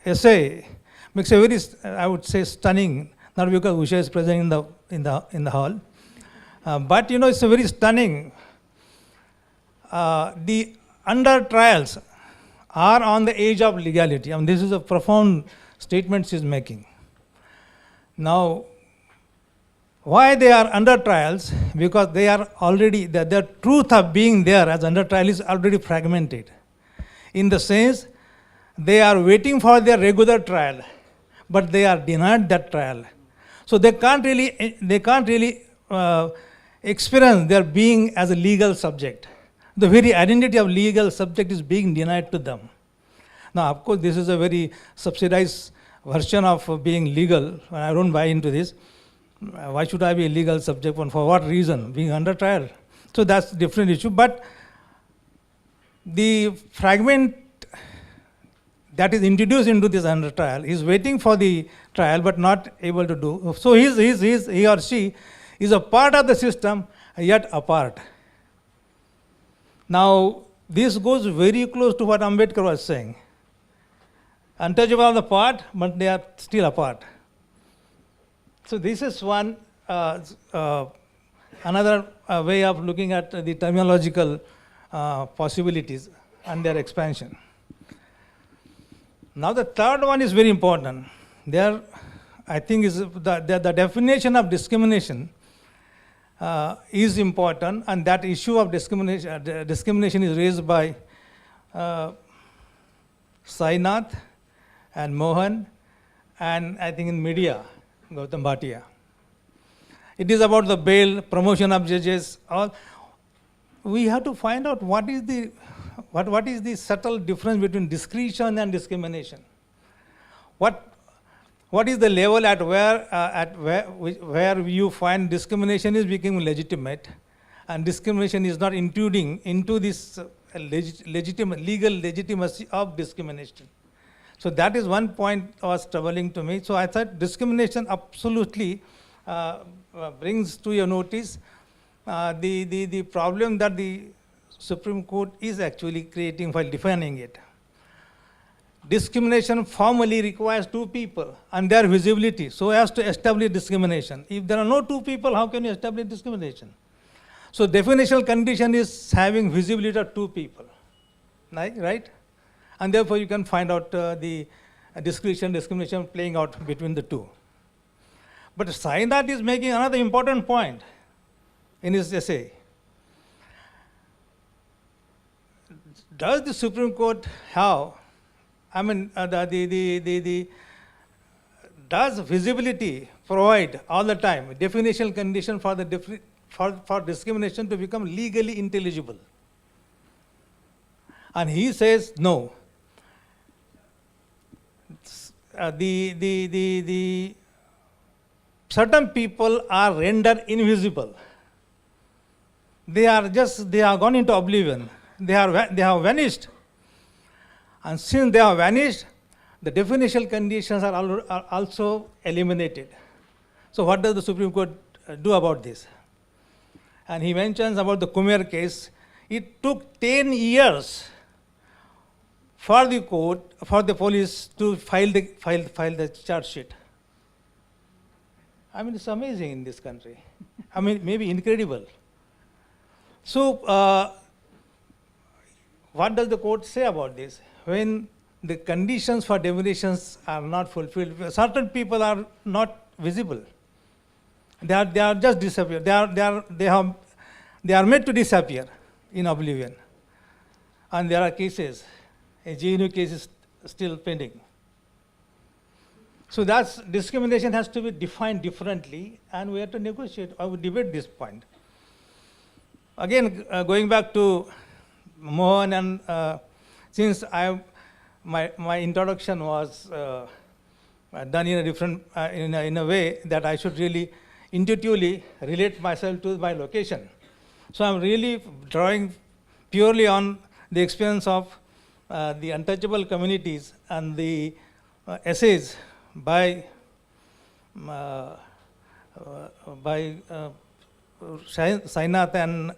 essay makes a very, I would say, stunning, not because Usha is present in the hall, but you know, it's a very stunning. The under trials are on the edge of legality. I mean, this is a profound statement she is making. Now, why they are under trials? Because they are already, the truth of being there as under trial is already fragmented. In the sense, they are waiting for their regular trial, but they are denied that trial. So they can't really experience their being as a legal subject. The very identity of legal subject is being denied to them. Now, of course, this is a very subsidized version of being legal. I don't buy into this. Why should I be a legal subject and for what reason? Being under trial. So that's a different issue. But the fragment that is introduced into this under trial is waiting for the trial but not able to do. So he or she is a part of the system yet apart. Now, this goes very close to what Ambedkar was saying. Untouchable of the part, but they are still apart. So this is one, another way of looking at the terminological possibilities and their expansion. Now the third one is very important. There, I think, is the definition of discrimination is important, and that issue of discrimination is raised by Sainath and Mohan, and I think in media, Gautam Bhatia. It is about the bail, promotion of judges. We have to find out what is the subtle difference between discretion and discrimination. What is the level at where you find discrimination is becoming legitimate, and discrimination is not intruding into this legal legitimacy of discrimination. So that is one point was troubling to me. So I thought discrimination absolutely brings to your notice the problem that the Supreme Court is actually creating while defining it. Discrimination formally requires two people and their visibility so as to establish discrimination. If there are no two people, how can you establish discrimination? So definitional condition is having visibility of two people, right? And therefore you can find out the discrimination playing out between the two. But Sainath is making another important point in his essay. Does the Supreme Court have, does visibility provide all the time a definitional condition for for discrimination to become legally intelligible? And he says no. The certain people are rendered invisible. They have gone into oblivion. They have vanished. And since they have vanished, the definitional conditions are also eliminated. So what does the Supreme Court do about this? And he mentions about the Kumer case. It took 10 years for the court, for the police to file the charge sheet. I mean, it's amazing in this country. I mean, maybe incredible. So, what does the court say about this? When the conditions for definitions are not fulfilled, certain people are not visible. They are just disappear. They are made to disappear in oblivion. And there are cases. A GNU case is still pending. So that's discrimination has to be defined differently, and we have to negotiate or debate this point. Again, going back to Mohan, and since my introduction was done in a different, in a way that I should really intuitively relate myself to my location. So I'm really drawing purely on the experience of the untouchable communities and the essays by Sainath and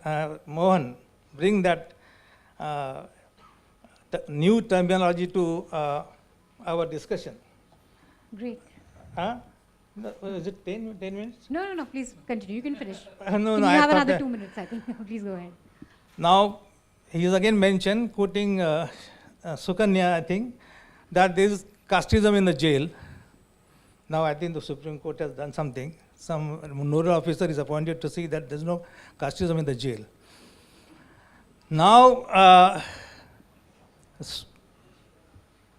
Mohan bring that new terminology to our discussion.
Great.
No, is it 10 minutes?
No, please continue. You can finish.
No,
You
I
have
thought
another
that-
2 minutes, I think. Please go ahead.
Now, he is again mentioned, quoting Sukanya, I think, that there is casteism in the jail. Now, I think the Supreme Court has done something. Some nodal officer is appointed to see that there is no casteism in the jail. Now,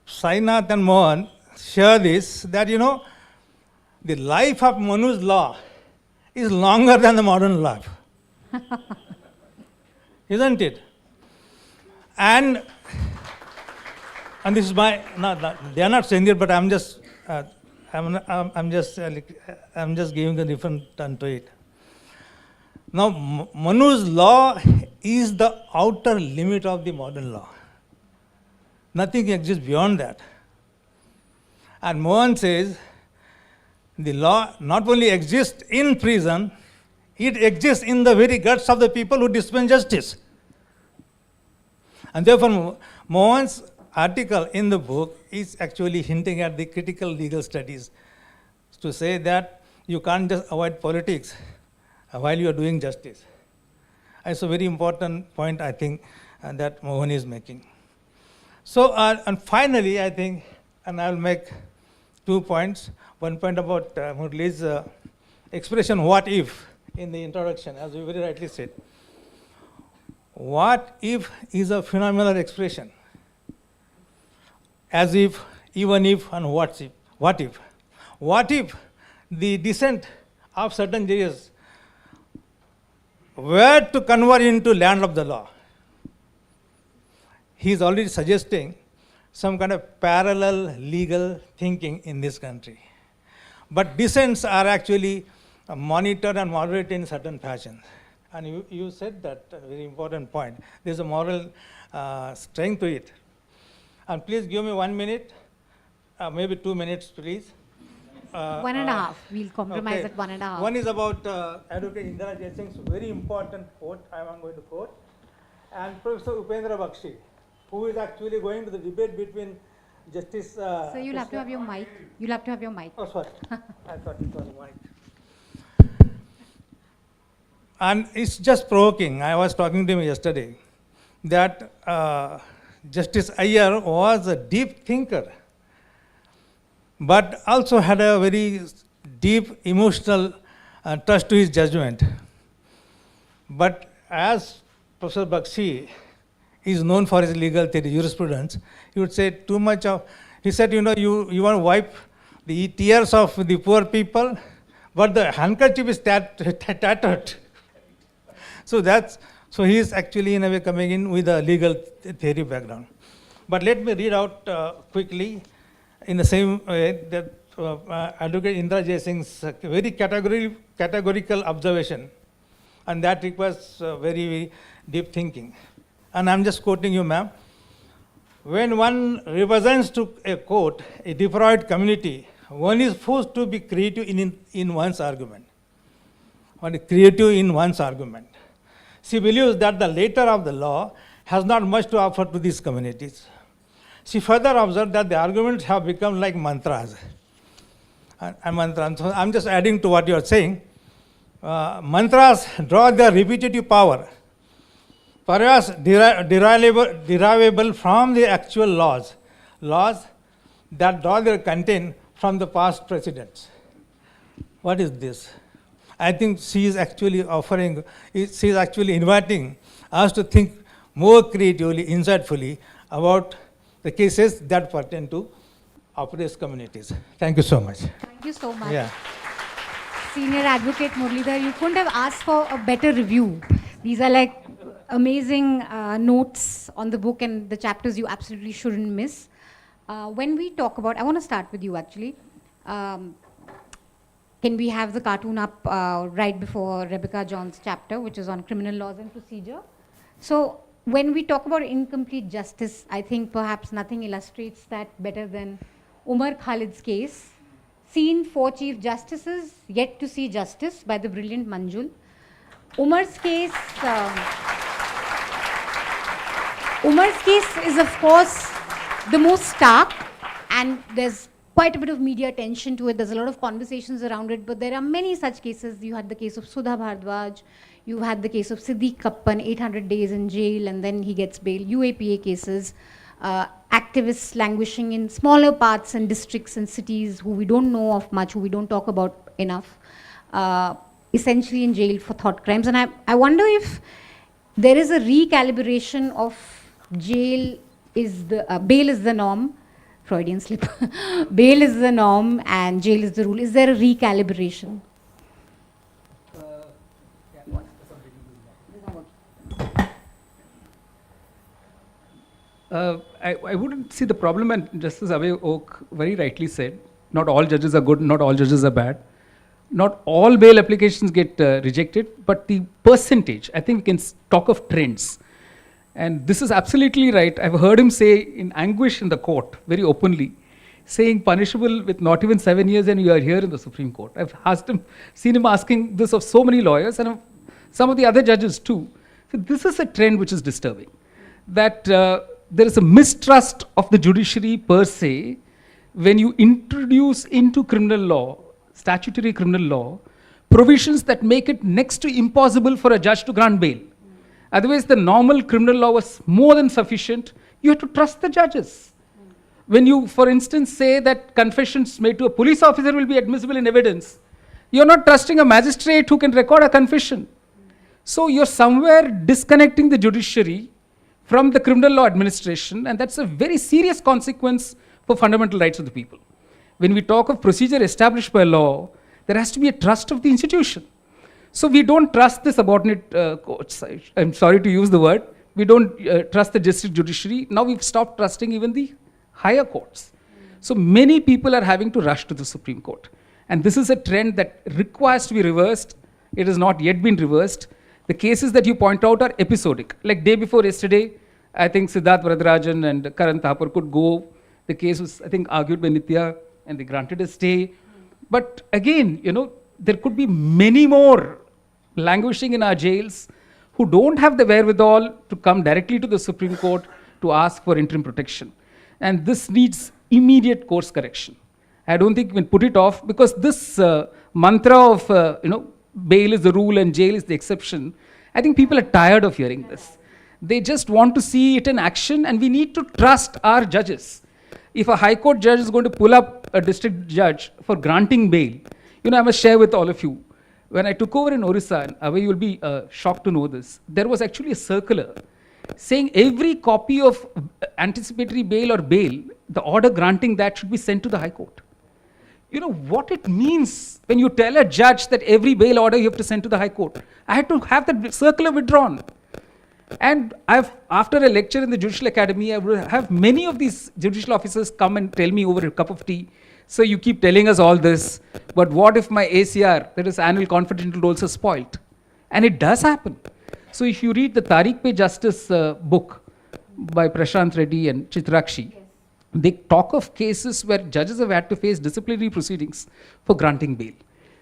Sainath and Mohan share this, that, the life of Manu's law is longer than the modern life. Isn't it? And this is my, they are not saying it, but I'm just giving a different turn to it. Now, Manu's law is the outer limit of the modern law. Nothing exists beyond that. And Mohan says, the law not only exists in prison, it exists in the very guts of the people who dispense justice. And therefore, Mohan's article in the book is actually hinting at the critical legal studies to say that you can't just avoid politics while you are doing justice. It's a very important point, I think, that Mohan is making. So, and finally, I think, and I'll make 2 points. One point about Murali's expression, what if, in the introduction, as you very rightly said. What if is a phenomenal expression. As if, even if, and what if. What if? What if the descent of certain areas were to convert into land of the law? He is already suggesting some kind of parallel legal thinking in this country. But dissents are actually monitored and moderated in certain fashion. And you said that very important point. There's a moral strength to it. And please give me 1 minute, maybe 2 minutes, please.
1.5. We'll compromise
okay.
at 1.5.
One is about Advocate Indira Jaisingh's very important quote, I am going to quote, and Professor Upendra Bakshi, who is actually going to the debate between Justice.
So you'll have to have your mic. You'll have to have your mic.
Oh, sorry. I thought it was mic. And it's just provoking. I was talking to him yesterday that Justice Iyer was a deep thinker, but also had a very deep emotional touch to his judgment. But as Professor Bakshi is known for his legal theory, jurisprudence, he would say too much of, he said, you want to wipe the tears of the poor people, but the handkerchief is tattered. So he is actually in a way coming in with a legal theory background. But let me read out quickly in the same way that Advocate Indira Jaisingh's very categorical observation, and that requires very, very deep thinking. And I'm just quoting you, ma'am. When one represents to a court a deprived community, one is forced to be creative in one's argument. She believes that the letter of the law has not much to offer to these communities. She further observed that the arguments have become like mantras. So I'm just adding to what you are saying. Mantras draw their repetitive power, perhaps derivable from the actual laws that draw their content from the past precedents. What is this? I think she is actually inviting us to think more creatively, insightfully about the cases that pertain to oppressed communities. Thank you so much.
Thank you so much.
Yeah.
Senior Advocate Muralidhar, you couldn't have asked for a better review. These are like amazing notes on the book and the chapters you absolutely shouldn't miss. When we talk about, I want to start with you actually. Can we have the cartoon up right before Rebecca John's chapter, which is on criminal laws and procedure? So when we talk about incomplete justice, I think perhaps nothing illustrates that better than Umar Khalid's case. Seen 4 Chief Justices, yet to see justice by the brilliant Manjul. Umar's case is of course the most stark, and there's quite a bit of media attention to it. There's a lot of conversations around it, but there are many such cases. You had the case of Sudha Bhardwaj, you had the case of Siddiq Kappan, 800 days in jail, and then he gets bail. UAPA cases, activists languishing in smaller parts and districts and cities who we don't know of much, who we don't talk about enough, essentially in jail for thought crimes. And I wonder if there is a recalibration of bail is the norm, Freudian slip, bail is the norm and jail is the rule. Is there a recalibration?
I wouldn't see the problem, and Justice Abhay Oak very rightly said, not all judges are good, not all judges are bad. Not all bail applications get rejected, but the percentage, I think we can talk of trends. And this is absolutely right. I've heard him say in anguish in the court, very openly, saying punishable with not even 7 years, and you are here in the Supreme Court. I've seen him asking this of so many lawyers and some of the other judges too. So this is a trend which is disturbing, that there is a mistrust of the judiciary per se when you introduce into criminal law, statutory criminal law, provisions that make it next to impossible for a judge to grant bail. Otherwise, the normal criminal law was more than sufficient. You have to trust the judges. When you, for instance, say that confessions made to a police officer will be admissible in evidence, you're not trusting a magistrate who can record a confession. So you're somewhere disconnecting the judiciary from the criminal law administration, and that's a very serious consequence for fundamental rights of the people. When we talk of procedure established by law, there has to be a trust of the institution. So we don't trust the subordinate courts. I'm sorry to use the word. We don't trust the district judiciary. Now we've stopped trusting even the higher courts. So many people are having to rush to the Supreme Court. And this is a trend that requires to be reversed. It has not yet been reversed. The cases that you point out are episodic. Like day before yesterday, I think Siddharth Varadarajan and Karan Thapar could go. The case was, I think, argued by Nitya, and they granted a stay. But again, there could be many more languishing in our jails who don't have the wherewithal to come directly to the Supreme Court to ask for interim protection. And this needs immediate course correction. I don't think we can put it off, because this mantra of, bail is the rule and jail is the exception, I think people are tired of hearing this. They just want to see it in action, and we need to trust our judges. If a high court judge is going to pull up a district judge for granting bail, I must share with all of you, when I took over in Orissa, and Abhay, you will be shocked to know this, there was actually a circular saying every copy of anticipatory bail or bail, the order granting that should be sent to the High Court. You know what it means when you tell a judge that every bail order you have to send to the High Court. I had to have that circular withdrawn. And after a lecture in the Judicial Academy, I would have many of these judicial officers come and tell me over a cup of tea, so you keep telling us all this, but what if my ACR, that is annual confidential rolls, are spoiled? And it does happen. So if you read the Tariq Pe Justice book by Prashant Reddy and Chitrakshi, they talk of cases where judges have had to face disciplinary proceedings for granting bail.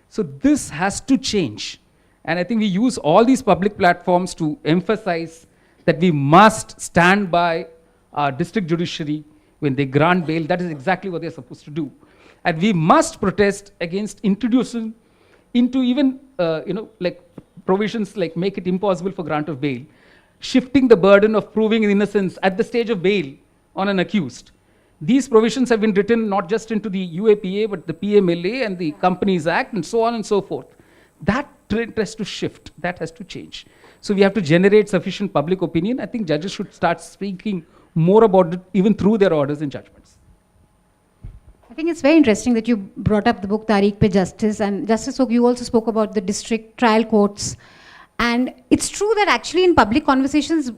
So this has to change. And I think we use all these public platforms to emphasize that we must stand by our district judiciary when they grant bail. That is exactly what they're supposed to do. And we must protest against introducing into even, like provisions like make it impossible for grant of bail, shifting the burden of proving innocence at the stage of bail on an accused. These provisions have been written not just into the UAPA, but the PMLA and the Companies Act and so on and so forth. That trend has to shift, that has to change. So we have to generate sufficient public opinion. I think judges should start speaking more about it even through their orders and judgments.
I think it's very interesting that you brought up the book Tariq Pe Justice, and Justice Oak, you also spoke about the district trial courts. And it's true that actually in public conversations,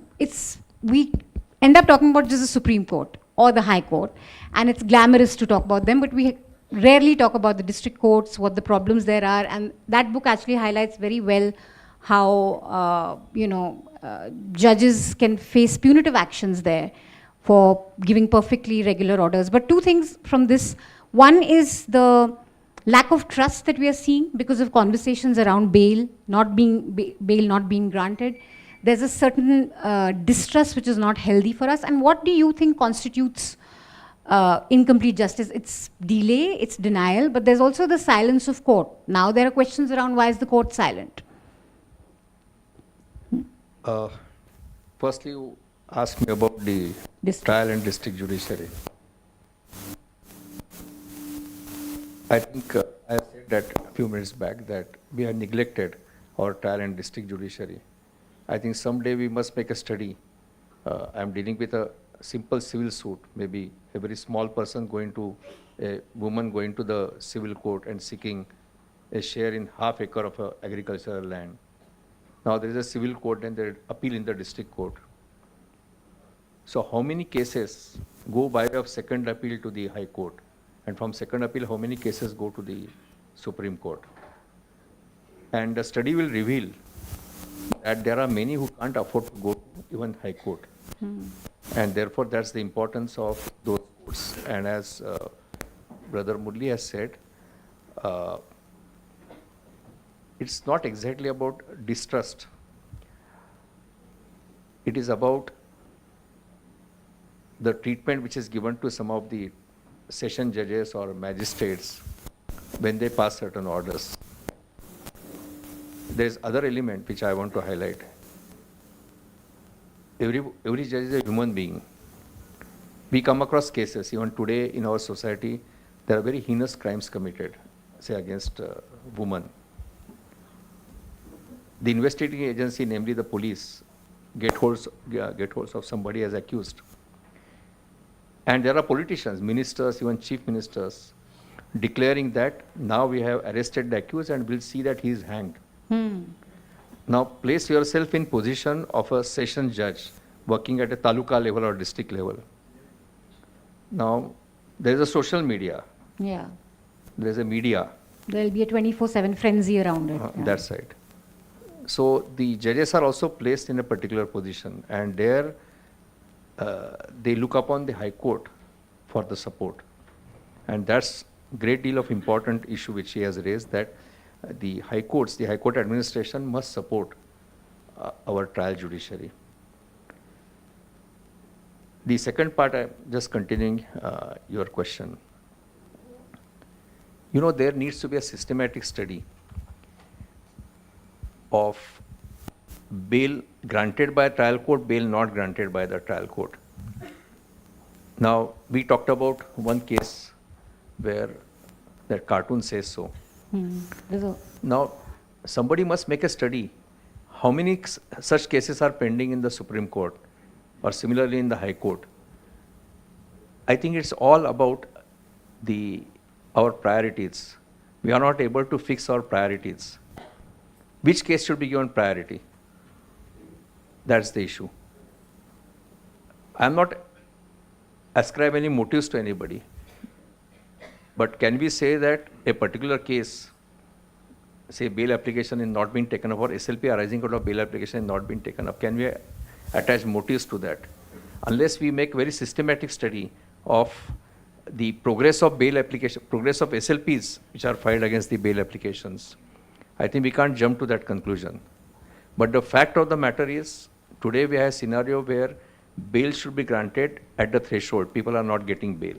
we end up talking about just the Supreme Court or the High Court, and it's glamorous to talk about them, but we rarely talk about the district courts, what the problems there are, and that book actually highlights very well how judges can face punitive actions there for giving perfectly regular orders. But two things from this. One is the lack of trust that we are seeing because of conversations around bail not being granted. There's a certain distrust which is not healthy for us. And what do you think constitutes incomplete justice? It's delay, it's denial, but there's also the silence of court. Now there are questions around why is the court silent?
Firstly, you asked me about the trial and district judiciary. I think I said that a few minutes back that we have neglected our trial and district judiciary. I think someday we must make a study. I'm dealing with a simple civil suit, maybe a very small person a woman going to the civil court and seeking a share in half acre of agricultural land. Now there is a civil court and there appeal in the district court. So how many cases go by way of second appeal to the High Court? And from second appeal, how many cases go to the Supreme Court? And the study will reveal that there are many who can't afford to go to even High Court. And therefore, that's the importance of those courts. And as Brother Murli has said, it's not exactly about distrust. It is about the treatment which is given to some of the session judges or magistrates when they pass certain orders. There is other element which I want to highlight. Every judge is a human being. We come across cases, even today in our society, there are very heinous crimes committed, say against women. The investigating agency, namely the police, get holds of somebody as accused. And there are politicians, ministers, even chief ministers, declaring that now we have arrested the accused and we'll see that he is hanged. Now place yourself in position of a session judge working at a taluka level or district level. Now there is a social media.
Yeah.
There is a media.
There will be a 24/7 frenzy around it.
That's right. So the judges are also placed in a particular position, and there they look upon the High Court for the support. And that's a great deal of important issue which he has raised, that the High Courts, the High Court administration must support our trial judiciary. The second part, I'm just continuing your question. You know, there needs to be a systematic study of bail granted by a trial court, bail not granted by the trial court. Now, we talked about one case where that cartoon says so. Now, somebody must make a study. How many such cases are pending in the Supreme Court or similarly in the High Court? I think it's all about our priorities. We are not able to fix our priorities. Which case should be given priority? That's the issue. I'm not ascribing any motives to anybody. But can we say that a particular case, say bail application is not being taken up or SLP arising out of bail application is not being taken up, can we attach motives to that? Unless we make very systematic study of the progress of bail application, progress of SLPs which are filed against the bail applications, I think we can't jump to that conclusion. But the fact of the matter is, today we have a scenario where bail should be granted at the threshold. People are not getting bail.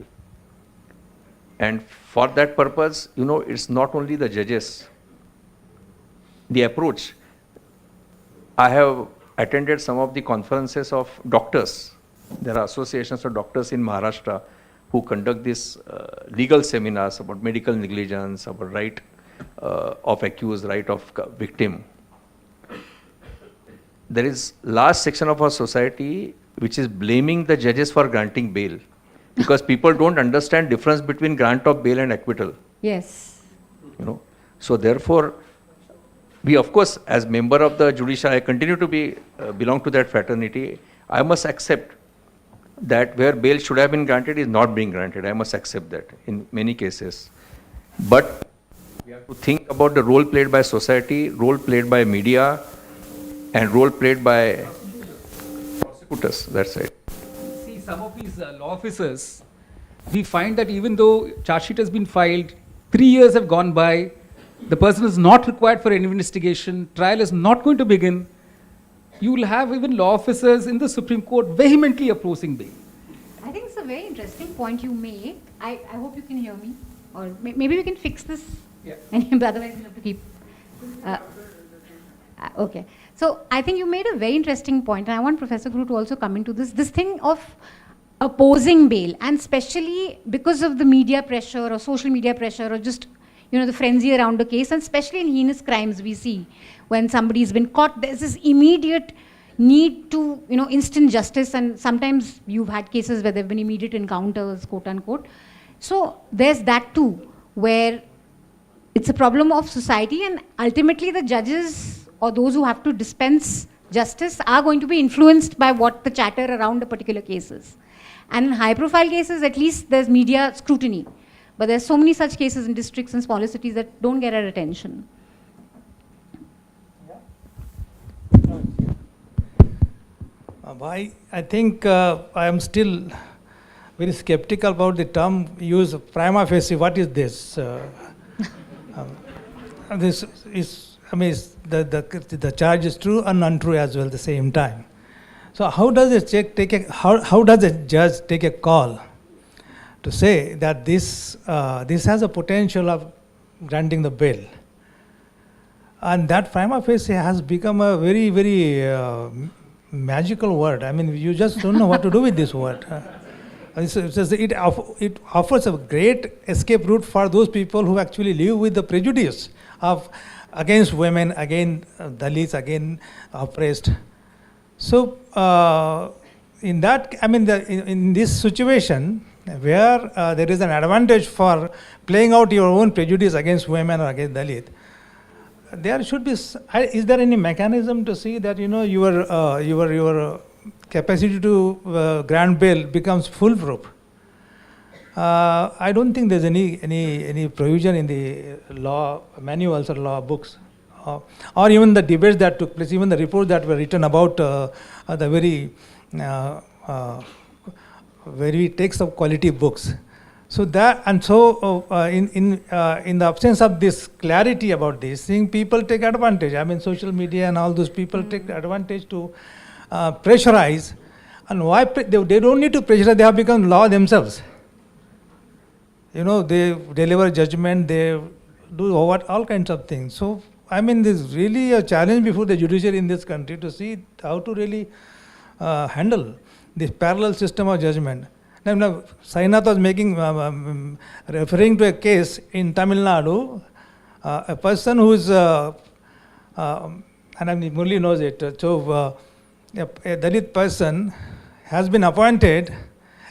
And for that purpose, you know, it's not only the judges. The approach, I have attended some of the conferences of doctors. There are associations of doctors in Maharashtra who conduct these legal seminars about medical negligence, about right of accused, right of victim. There is large section of our society which is blaming the judges for granting bail. because people don't understand difference between grant of bail and acquittal.
Yes.
You know, so therefore, we of course, as member of the judiciary, I continue to be belong to that fraternity. I must accept that where bail should have been granted is not being granted. I must accept that in many cases. But we have to think about the role played by society, role played by media, and role played by prosecutors. That's it.
See, some of these law officers, we find that even though charge sheet has been filed, 3 years have gone by, the person is not required for an investigation, trial is not going to begin, you will have even law officers in the Supreme Court vehemently opposing bail.
I think it's a very interesting point you made. I hope you can hear me. Or maybe we can fix this.
Yeah.
And otherwise we'll have to keep. Okay. So I think you made a very interesting point, and I want Professor Guru to also come into this. This thing of opposing bail, and especially because of the media pressure or social media pressure or just, you know, the frenzy around the case, and especially in heinous crimes we see when somebody's been caught, there's this immediate need to, you know, instant justice, and sometimes you've had cases where there have been immediate encounters, quote unquote. So there's that too, where it's a problem of society, and ultimately the judges or those who have to dispense justice are going to be influenced by what the chatter around a particular case is. And in high profile cases, at least there's media scrutiny. But there's so many such cases in districts and smaller cities that don't get our attention.
I think I am still very skeptical about the term used, prima facie. What is this? This is, I mean, the charge is true and untrue as well at the same time. So how does how does a judge take a call to say that this has a potential of granting the bail? And that prima facie has become a very, very magical word. I mean, you just don't know what to do with this word. It offers a great escape route for those people who actually live with the prejudice of against women, against Dalits, against oppressed. So, in that, I mean, in this situation where there is an advantage for playing out your own prejudice against women or against Dalit, there should be. Is there any mechanism to see that, you know, your capacity to grant bail becomes foolproof? I don't think there's any provision in the law manuals or law books, or even the debates that took place, even the reports that were written about the very text of quality books. So that, and so in the absence of this clarity about this thing, people take advantage. I mean, social media and all those people take advantage to pressurize. And why they don't need to pressurize? They have become law themselves. You know, they deliver judgment, they do all kinds of things. So, I mean, there's really a challenge before the judiciary in this country to see how to really handle this parallel system of judgment. Now, Sainath was referring to a case in Tamil Nadu, a person who is, and Murli knows it, so a Dalit person has been appointed,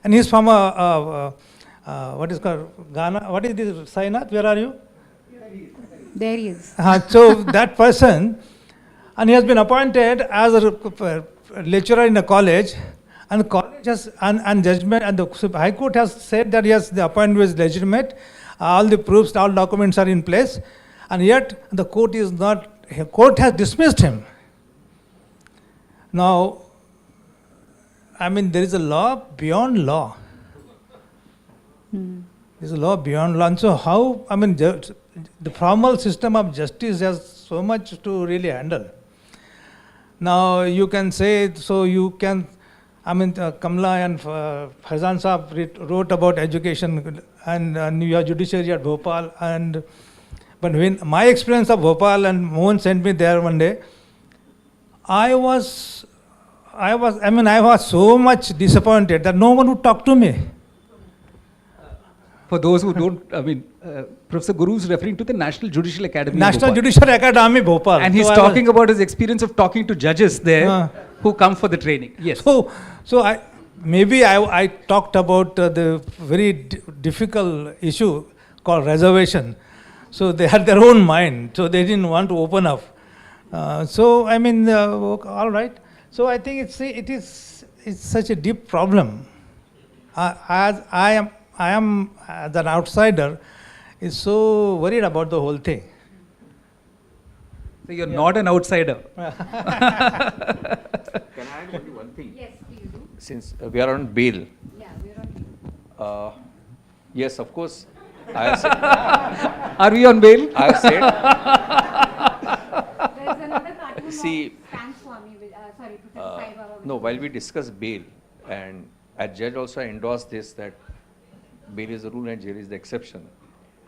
and he's from what is called Ghana. What is this, Sainath? Where are you?
There he is.
So that person, and he has been appointed as a lecturer in a college, and the college has, and judgment, and the High Court has said that yes, the appointment was legitimate, all the proofs, all documents are in place, and yet the court has dismissed him. Now, I mean, there is a law beyond law. There's a law beyond law. And so how, I mean, the formal system of justice has so much to really handle. Now, you can say, so you can, I mean, Kamla and Faizan Saab wrote about education and your judiciary at Bhopal. But when my experience of Bhopal, and Mohan sent me there one day, I was so much disappointed that no one would talk to me.
For those who don't, I mean, Professor Guru is referring to the National Judicial Academy.
National Judicial Academy, Bhopal.
And he's talking about his experience of talking to judges there who come for the training. Yes.
So maybe I talked about the very difficult issue called reservation. So they had their own mind, so they didn't want to open up. So I mean, all right. So I think it's such a deep problem. As I am as an outsider, is so worried about the whole thing.
So you're not an outsider.
Can I add only one thing?
Yes, please do.
Since we are on bail,
Yeah, we're on.
yes, of course, I have said,
Are we on bail?
I have said,
There's another cartoon
See,
of Stan Swami, sorry, Professor Sai Baba.
no, while we discuss bail, and as judge also endorse this, that bail is the rule and jail is the exception.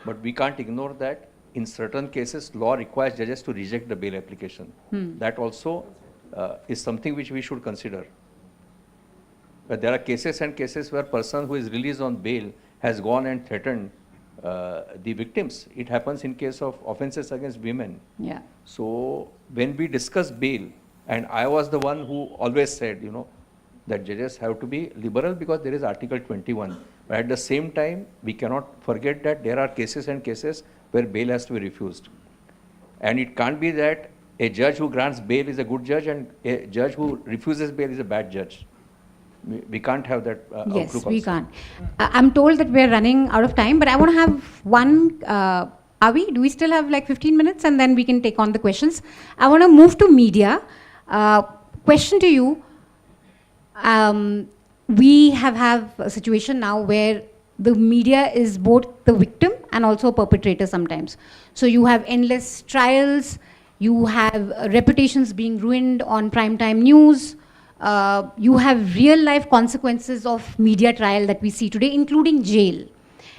But we can't ignore that in certain cases, law requires judges to reject the bail application. That also is something which we should consider. But there are cases and cases where person who is released on bail has gone and threatened the victims. It happens in case of offenses against women.
Yeah.
So when we discuss bail, and I was the one who always said, that judges have to be liberal because there is Article 21. But at the same time, we cannot forget that there are cases and cases where bail has to be refused. And it can't be that a judge who grants bail is a good judge and a judge who refuses bail is a bad judge. We can't have that
Yes,
outlook
we
also.
can't. I'm told that we're running out of time, but I want to have one. Are we? Do we still have like 15 minutes, and then we can take on the questions? I want to move to media. Question to you. We have a situation now where the media is both the victim and also a perpetrator sometimes. So you have endless trials, you have reputations being ruined on primetime news, you have real life consequences of media trial that we see today, including jail.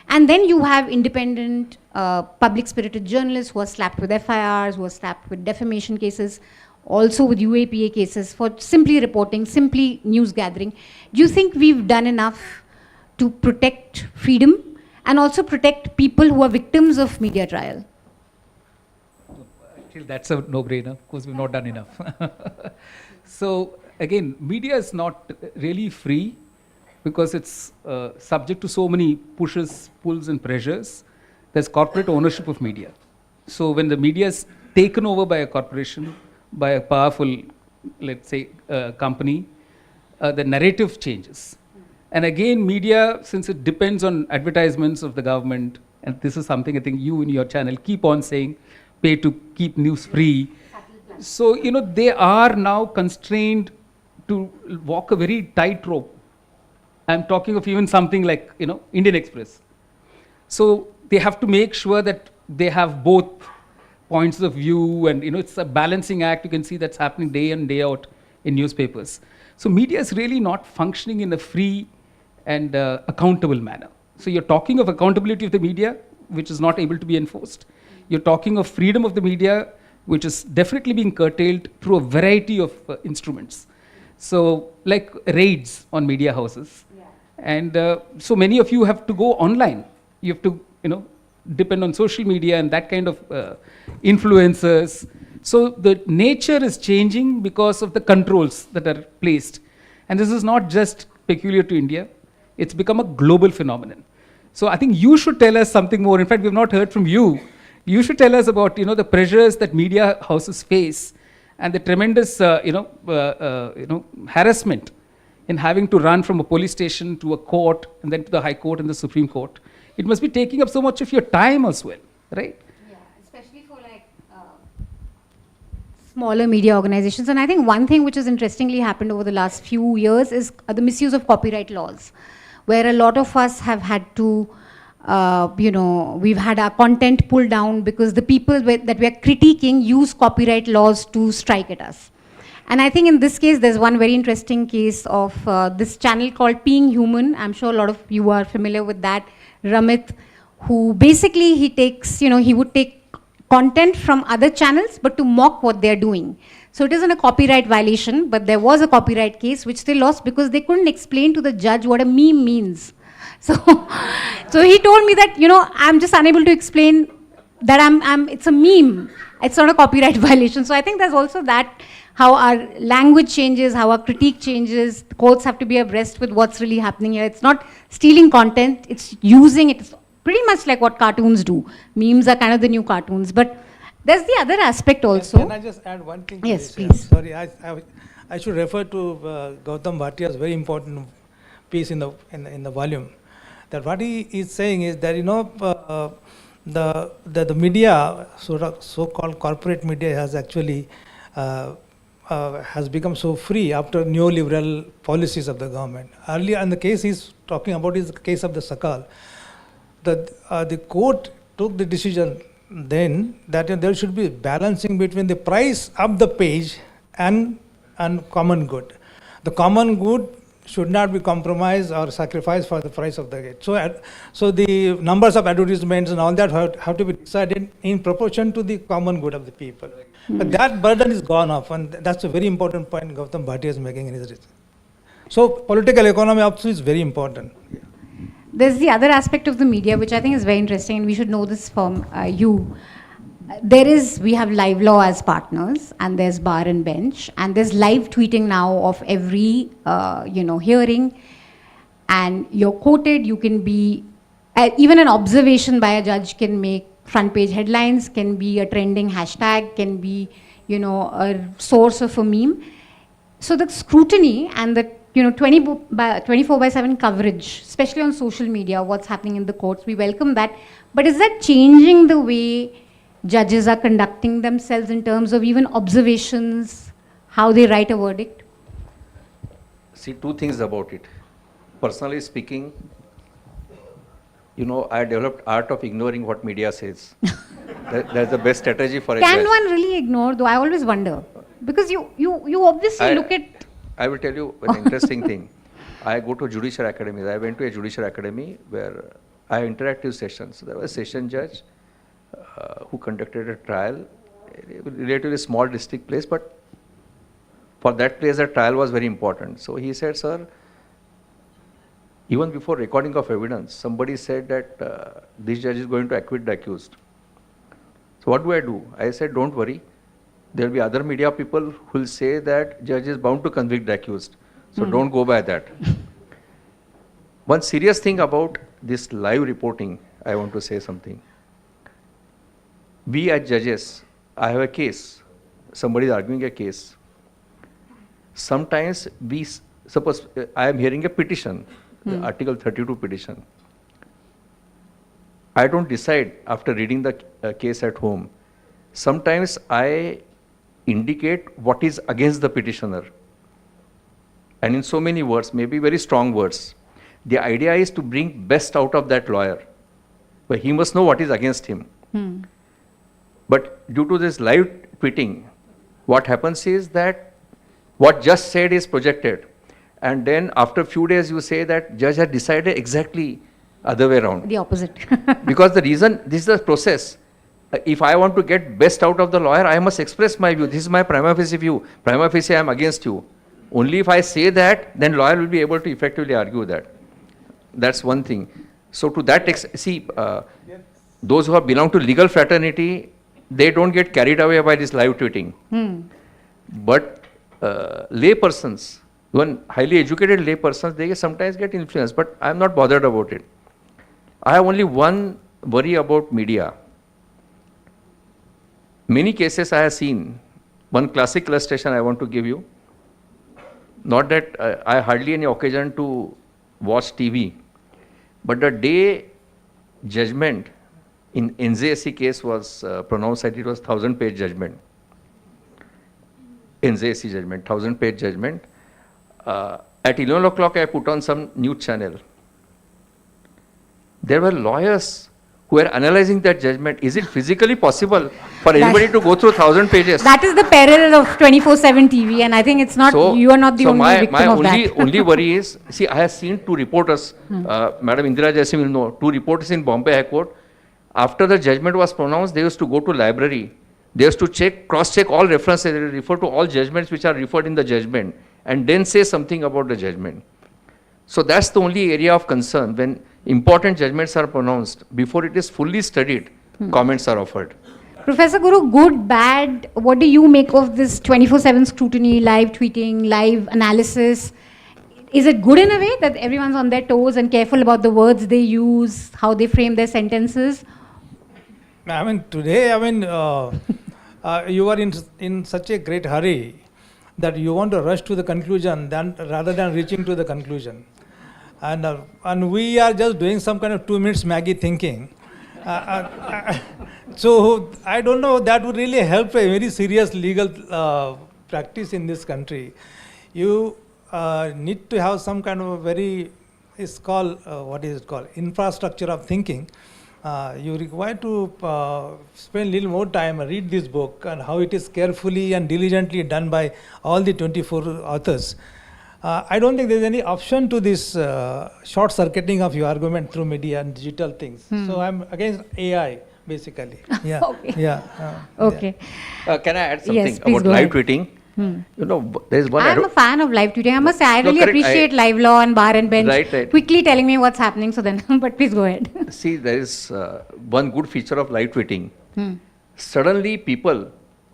And then you have independent, public spirited journalists who are slapped with FIRs, who are slapped with defamation cases, also with UAPA cases for simply reporting, simply news gathering. Do you think we've done enough to protect freedom and also protect people who are victims of media trial?
Actually, that's a no-brainer. Of course, we've not done enough. So again, media is not really free because it's subject to so many pushes, pulls, and pressures. There's corporate ownership of media. So when the media is taken over by a corporation, by a powerful, let's say, company, the narrative changes. And again, media, since it depends on advertisements of the government, and this is something I think you in your channel keep on saying, pay to keep news free. So, they are now constrained to walk a very tight rope. I'm talking of even something like, Indian Express. So they have to make sure that they have both points of view, and it's a balancing act. You can see that's happening day in, day out in newspapers. So media is really not functioning in a free and accountable manner. So you're talking of accountability of the media, which is not able to be enforced. You're talking of freedom of the media, which is definitely being curtailed through a variety of instruments. So like raids on media houses. Yeah. And so many of you have to go online. You have to, depend on social media and that kind of influencers. So the nature is changing because of the controls that are placed. And this is not just peculiar to India. It's become a global phenomenon. So I think you should tell us something more. In fact, we've not heard from you. You should tell us about, the pressures that media houses face and the tremendous, harassment in having to run from a police station to a court and then to the High Court and the Supreme Court. It must be taking up so much of your time as well, right?
Yeah, especially for smaller media organizations. And I think one thing which has interestingly happened over the last few years is the misuse of copyright laws, where a lot of us have had to, we've had our content pulled down because the people that we are critiquing use copyright laws to strike at us. And I think in this case, there's one very interesting case of this channel called Being Human. I'm sure a lot of you are familiar with that. Ramit, who basically he would take content from other channels, but to mock what they're doing. So it isn't a copyright violation, but there was a copyright case which they lost because they couldn't explain to the judge what a meme means. So he told me that, I'm just unable to explain that it's a meme. It's not a copyright violation. So I think there's also that, how our language changes, how our critique changes. The courts have to be abreast with what's really happening here. It's not stealing content, it's using it. It's pretty much like what cartoons do. Memes are kind of the new cartoons. But there's the other aspect also.
Can I just add one thing? To
Yes,
this?
please.
Sorry, I should refer to Gautam Bhatia's very important piece in the volume. That what he is saying is that the media, so-called corporate media, has actually has become so free after neoliberal policies of the government. Earlier, and the case he's talking about is the case of the Sakal. The court took the decision then that there should be balancing between the price of the page and common good. The common good should not be compromised or sacrificed for the price of the gate. So the numbers of advertisements and all that have to be decided in proportion to the common good of the people. But that burden is gone off, and that's a very important point Gautam Bhatia is making in his research. So political economy also is very important.
There's the other aspect of the media, which I think is very interesting, and we should know this from you. We have Live Law as partners, and there's Bar and Bench, and there's live tweeting now of every, hearing, and you're quoted. You can be, even an observation by a judge can make front page headlines, can be a trending hashtag, can be, a source of a meme. So the scrutiny and the 24/7 coverage, especially on social media, what's happening in the courts, we welcome that. But is that changing the way judges are conducting themselves in terms of even observations, how they write a verdict?
See, two things about it. Personally speaking, I developed art of ignoring what media says. That's the best strategy for a
Can
judge.
one really ignore, though? I always wonder. Because you obviously look at...
I will tell you an interesting thing. I go to judicial academies. I went to a judicial academy where I have interactive sessions. So there was a session judge who conducted a trial, a relatively small district place, but for that place the trial was very important. So he said, sir, even before recording of evidence, somebody said that this judge is going to acquit the accused. So what do I do? I said, don't worry. There will be other media people who will say that judge is bound to convict the accused. So don't go by that. One serious thing about this live reporting, I want to say something. We as judges, I have a case, somebody is arguing a case. Sometimes suppose I am hearing a petition, the Article 32 petition. I don't decide after reading the case at home. Sometimes I indicate what is against the petitioner. And in so many words, maybe very strong words. The idea is to bring best out of that lawyer. But he must know what is against him. But due to this live tweeting, what happens is that what judge said is projected. And then after a few days you say that judge had decided exactly other way around.
The opposite.
Because the reason, this is the process. If I want to get best out of the lawyer, I must express my view. This is my prima facie view. Prima facie I am against you. Only if I say that, then lawyer will be able to effectively argue that. That's one thing. So to that those who belong to legal fraternity, they don't get carried away by this live tweeting. But lay persons, even highly educated lay persons, they sometimes get influenced, but I am not bothered about it. I have only one worry about media. Many cases I have seen. One classic illustration I want to give you. Not that I hardly any occasion to watch TV, but the day judgment in NJSC case was pronounced, it was 1,000-page judgment. NJSC judgment, 1,000-page judgment. At 11 o'clock I put on some news channel. There were lawyers who were analyzing that judgment. Is it physically possible for anybody to go through 1,000 pages?
That is the peril of 24/7 TV, and I think it's not, you are not the only victim of that.
My only worry is, see, I have seen two reporters, Madam Indira Jaisim will know, two reporters in Bombay High Court. After the judgment was pronounced, they used to go to library. They used to cross-check all references, they refer to all judgments which are referred in the judgment, and then say something about the judgment. So that's the only area of concern. When important judgments are pronounced, before it is fully studied, comments are offered.
Professor Guru, good, bad, what do you make of this 24/7 scrutiny, live tweeting, live analysis? Is it good in a way that everyone's on their toes and careful about the words they use, how they frame their sentences?
I mean, today, you are in such a great hurry that you want to rush to the conclusion rather than reaching to the conclusion. And we are just doing some kind of 2 minutes Maggie thinking. So I don't know, that would really help a very serious legal practice in this country. You need to have some kind of a very, it's called, what is it called, infrastructure of thinking. You require to spend a little more time, read this book and how it is carefully and diligently done by all the 24 authors. I don't think there's any option to this short-circuiting of your argument through media and digital things. So I'm against AI, basically. Yeah.
Okay.
Yeah.
Okay.
Can I add something
Yes, please
about
go
live
ahead.
tweeting? You know, there is one.
I'm a fan of live tweeting. I must say, I
No,
really
correct.
appreciate live law and bar and bench
Right.
quickly telling me what's happening. So then, but please go ahead.
See, there is one good feature of live tweeting. Suddenly, people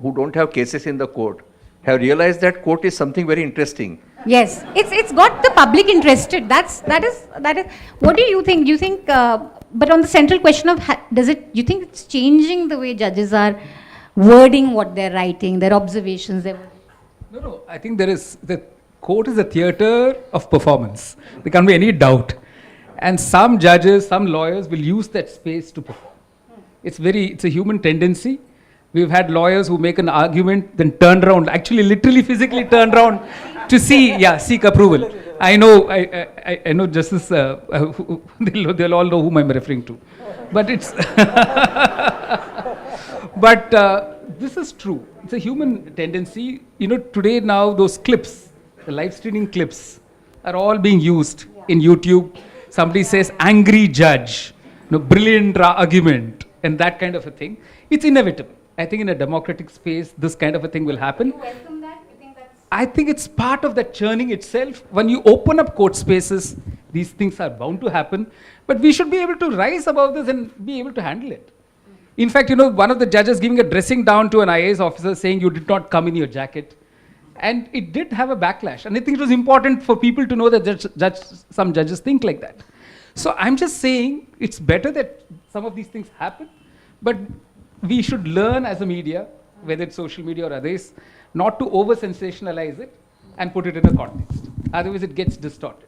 who don't have cases in the court have realized that court is something very interesting.
Yes, it's got the public interested. That is. What do you think? Do you think? But on the central question of does it? You think it's changing the way judges are wording what they're writing, their observations?
No, I think the court is a theatre of performance. There can't be any doubt. And some judges, some lawyers will use that space to perform. It's a human tendency. We've had lawyers who make an argument, then turn around, actually literally physically turn around to seek approval. I know Justice, they'll all know whom I'm referring to. But it's, this is true. It's a human tendency. You know, today now those clips, the live streaming clips are all being used in YouTube. Somebody says angry judge, brilliant argument and that kind of a thing. It's inevitable. I think in a democratic space, this kind of a thing will happen.
You welcome that? You think that's...
I think it's part of that churning itself. When you open up court spaces, these things are bound to happen. But we should be able to rise above this and be able to handle it. In fact, one of the judges giving a dressing down to an IAS officer saying you did not come in your jacket. And it did have a backlash. And I think it was important for people to know that some judges think like that. So I'm just saying it's better that some of these things happen. But we should learn as a media, whether it's social media or others, not to over-sensationalize it and put it in a context. Otherwise, it gets distorted.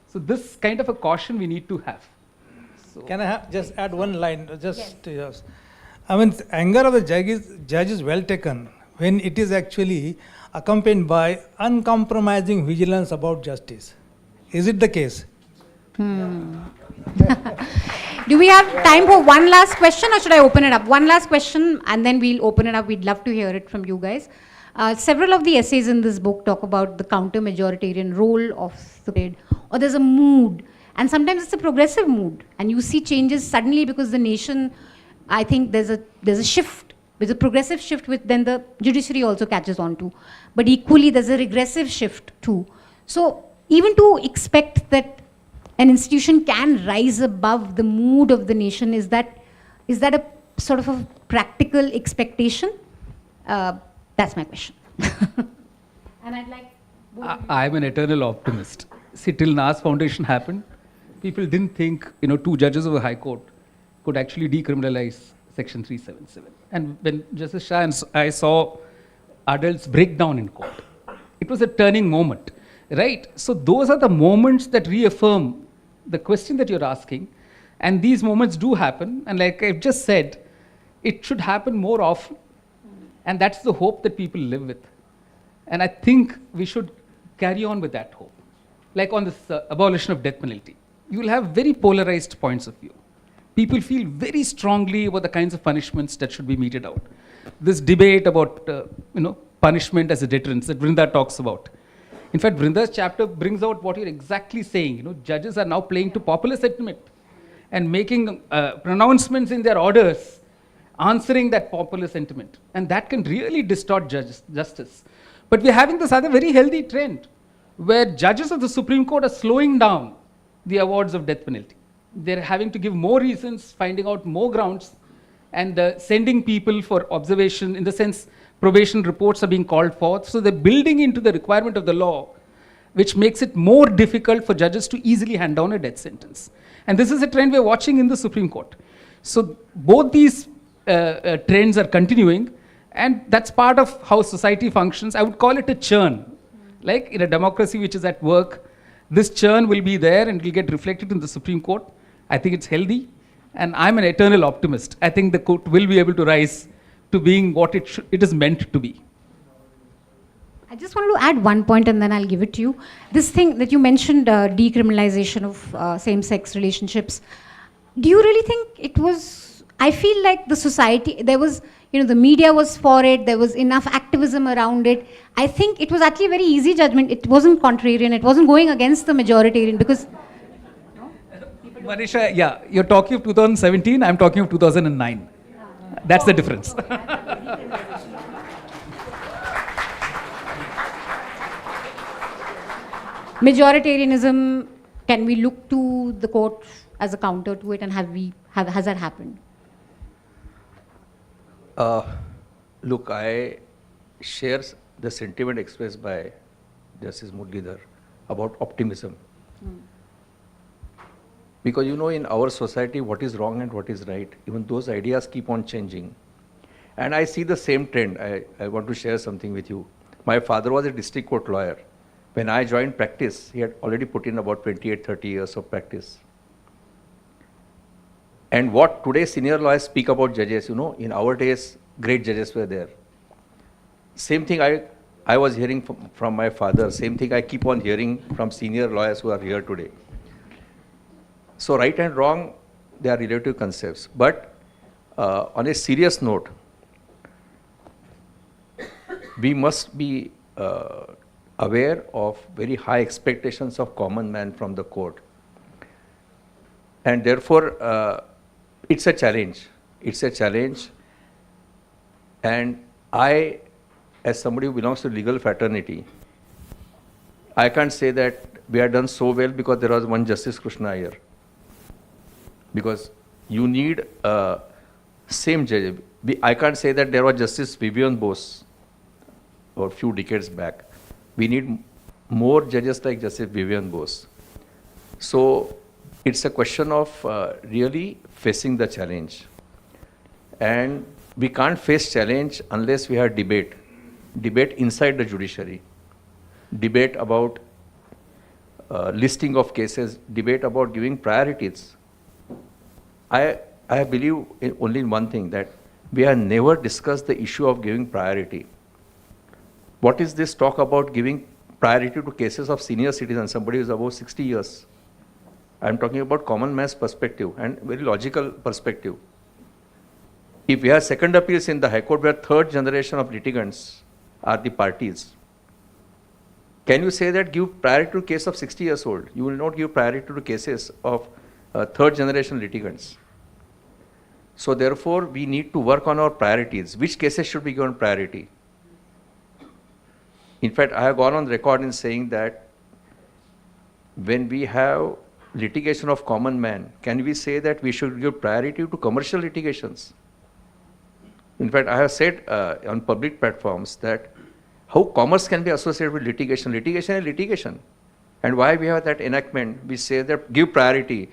So this kind of a caution we need to have. So
Can I just add one line? Yes. I mean, anger of the judge is well taken when it is actually accompanied by uncompromising vigilance about justice. Is it the case?
Do we have time for one last question or should I open it up? One last question and then we'll open it up. We'd love to hear it from you guys. Several of the essays in this book talk about the counter-majoritarian role of the period, or there's a mood, and sometimes it's a progressive mood, and you see changes suddenly because the nation, I think there's a shift, there's a progressive shift which then the judiciary also catches on to, but equally there's a regressive shift too. So even to expect that an institution can rise above the mood of the nation, is that a sort of a practical expectation? That's my question. And I'd like...
I'm an eternal optimist. See, till NAS Foundation happened, people didn't think, 2 judges of the High Court could actually decriminalize Section 377. And when Justice Shah and I saw adults break down in court, it was a turning moment, right? So those are the moments that reaffirm the question that you're asking. And these moments do happen. And like I've just said, it should happen more often. And that's the hope that people live with. And I think we should carry on with that hope. Like on this abolition of death penalty, you will have very polarized points of view. People feel very strongly about the kinds of punishments that should be meted out. This debate about, punishment as a deterrence that Vrinda talks about. In fact, Vrinda's chapter brings out what you're exactly saying. Judges are now playing to popular sentiment and making pronouncements in their orders answering that popular sentiment. And that can really distort justice. But we're having this other very healthy trend where judges of the Supreme Court are slowing down the awards of death penalty. They're having to give more reasons, finding out more grounds, and sending people for observation, in the sense probation reports are being called forth. So they're building into the requirement of the law, which makes it more difficult for judges to easily hand down a death sentence. And this is a trend we're watching in the Supreme Court. So both these trends are continuing, and that's part of how society functions. I would call it a churn. Like in a democracy which is at work, this churn will be there and will get reflected in the Supreme Court. I think it's healthy, and I'm an eternal optimist. I think the court will be able to rise to being what it is meant to be.
I just wanted to add one point and then I'll give it to you. This thing that you mentioned, decriminalization of same-sex relationships. Do you really think it was, I feel like the society, there was, the media was for it, there was enough activism around it. I think it was actually a very easy judgment. It wasn't contrarian, it wasn't going against the majoritarian because...
Manisha, yeah, you're talking of 2017, I'm talking of 2009. That's the difference.
Majoritarianism, can we look to the court as a counter to it, and has that happened?
Look, I share the sentiment expressed by Justice Muralidhar about optimism. Because in our society, what is wrong and what is right, even those ideas keep on changing. And I see the same trend. I want to share something with you. My father was a district court lawyer. When I joined practice, he had already put in about 28, 30 years of practice. And what today senior lawyers speak about judges, in our days, great judges were there. Same thing I was hearing from my father, same thing I keep on hearing from senior lawyers who are here today. So right and wrong, they are relative concepts. But on a serious note, we must be aware of very high expectations of common man from the court. And therefore, it's a challenge. It's a challenge. And I, as somebody who belongs to legal fraternity, I can't say that we are done so well because there was one Justice Krishna here. Because you need same judge. I can't say that there was Justice Vivian Bose or a few decades back. We need more judges like Justice Vivian Bose. So it's a question of really facing the challenge. And we can't face challenge unless we have debate. Debate inside the judiciary. Debate about listing of cases. Debate about giving priorities. I believe only in one thing, that we have never discussed the issue of giving priority. What is this talk about giving priority to cases of senior citizens, somebody who is above 60 years? I'm talking about common man's perspective and very logical perspective. If we have second appeals in the High Court where third generation of litigants are the parties, can you say that give priority to case of 60 years old? You will not give priority to cases of third generation litigants. So therefore, we need to work on our priorities. Which cases should be given priority? In fact, I have gone on record in saying that when we have litigation of common man, can we say that we should give priority to commercial litigations? In fact, I have said on public platforms that how commerce can be associated with litigation. Litigation is litigation. And why we have that enactment, we say that give priority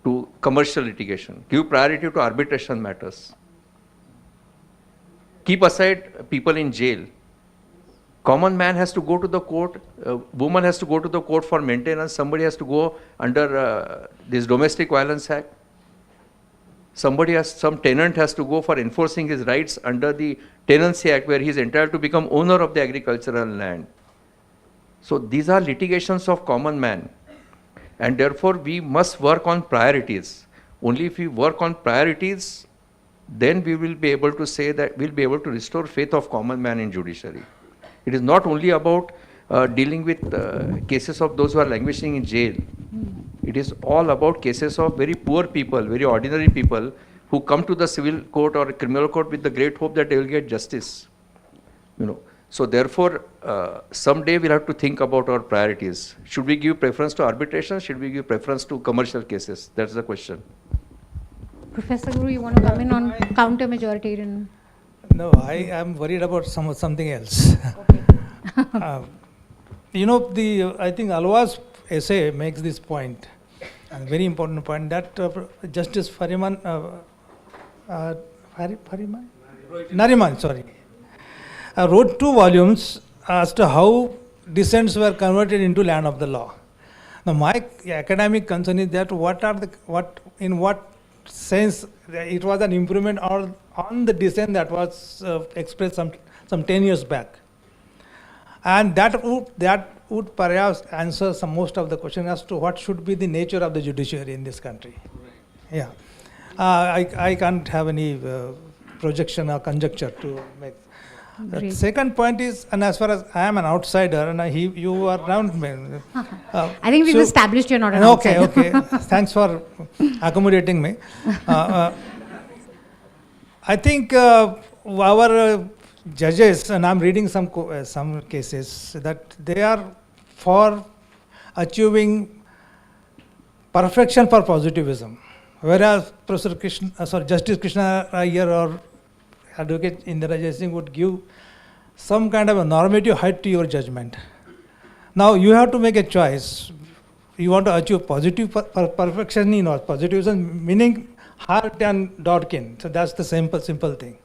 to commercial litigation, give priority to arbitration matters. Keep aside people in jail. Common man has to go to the court, woman has to go to the court for maintenance, somebody has to go under this Domestic Violence Act. Some tenant has to go for enforcing his rights under the Tenancy Act, where he is entitled to become owner of the agricultural land. So these are litigations of common man. And therefore, we must work on priorities. Only if we work on priorities, then we will be able to say that we'll be able to restore faith of common man in judiciary. It is not only about dealing with cases of those who are languishing in jail. It is all about cases of very poor people, very ordinary people who come to the civil court or criminal court with the great hope that they will get justice. So therefore, someday we'll have to think about our priorities. Should we give preference to arbitration? Should we give preference to commercial cases? That's the question.
Professor Guru, you want to come in on counter-majoritarian?
No, I am worried about something else. Uh, I think Alwa's essay makes this point, a very important point, that Justice Nariman, sorry, wrote 2 volumes as to how descents were converted into land of the law. Now, my academic concern is that in what sense it was an improvement on the dissent that was expressed some 10 years back. And that would perhaps answer most of the question as to what should be the nature of the judiciary in this country. Yeah. I can't have any projection or conjecture to make. The second point is, and as far as I am an outsider, and you are around me.
I think we've established you're not an outsider.
Okay. Thanks for accommodating me. I think our judges, and I'm reading some cases, that they are for achieving perfection for positivism, whereas Justice Krishna Iyer or Advocate Indira Jai Singh would give some kind of a normative height to your judgment. Now you have to make a choice. You want to achieve positive perfection, positivism, meaning heart and Dodkin. So that's the simple thing.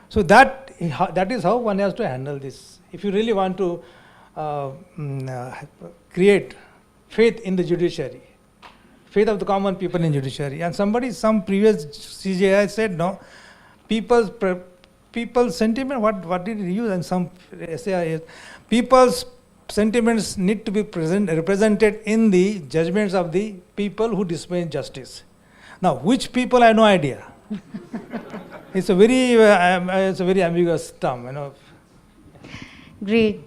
So that is how one has to handle this. If you really want to create faith in the judiciary, faith of the common people in judiciary, and some previous CJI said, no, people's sentiment, what did he use? And some essay, people's sentiments need to be represented in the judgments of the people who dispense justice. Now, which people, I have no idea. It's a very ambiguous term,
Great.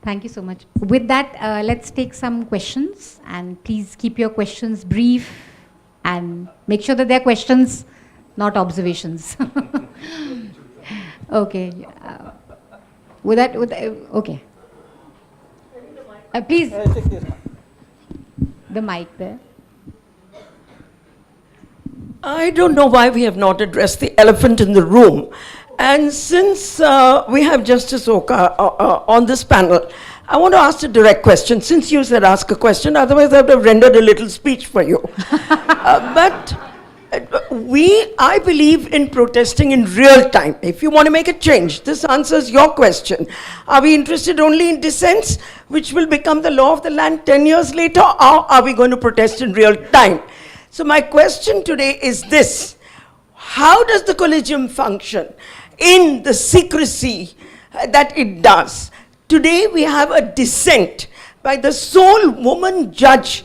Thank you so much. With that, let's take some questions, and please keep your questions brief and make sure that they're questions, not observations. Okay. Okay. Please. The mic there.
I don't know why we have not addressed the elephant in the room. And since we have Justice Oka on this panel, I want to ask a direct question. Since you said ask a question, otherwise I would have rendered a little speech for you. But I believe in protesting in real time. If you want to make a change, this answers your question. Are we interested only in dissents, which will become the law of the land 10 years later, or are we going to protest in real time? So my question today is this: how does the collegium function in the secrecy that it does? Today we have a dissent by the sole woman judge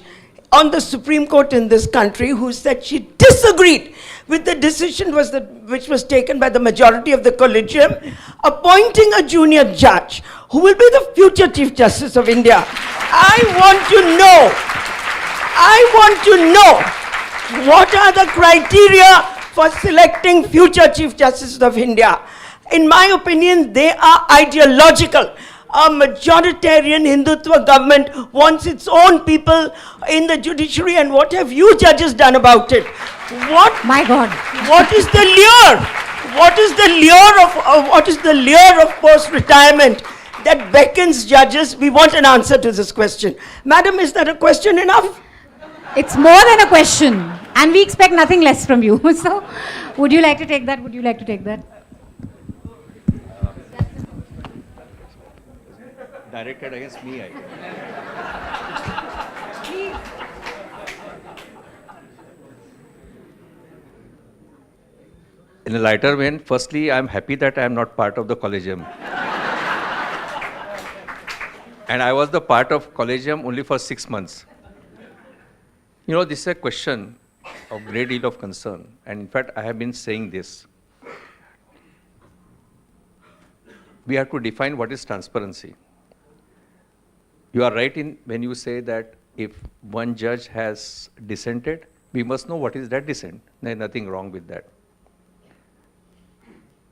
on the Supreme Court in this country who said she disagreed with the decision which was taken by the majority of the collegium, appointing a junior judge who will be the future Chief Justice of India. I want to know what are the criteria for selecting future Chief Justices of India. In my opinion, they are ideological. A majoritarian Hindutva government wants its own people in the judiciary, and what have you judges done about it?
My God.
What is the lure? What is the lure of post-retirement that beckons judges? We want an answer to this question. Madam, is that a question enough?
It's more than a question, and we expect nothing less from you. So, would you like to take that?
Directed against me, I guess. In a lighter vein, firstly, I'm happy that I am not part of the collegium. And I was the part of collegium only for 6 months. This is a question of great deal of concern. And in fact, I have been saying this. We have to define what is transparency. You are right when you say that if one judge has dissented, we must know what is that dissent. There is nothing wrong with that.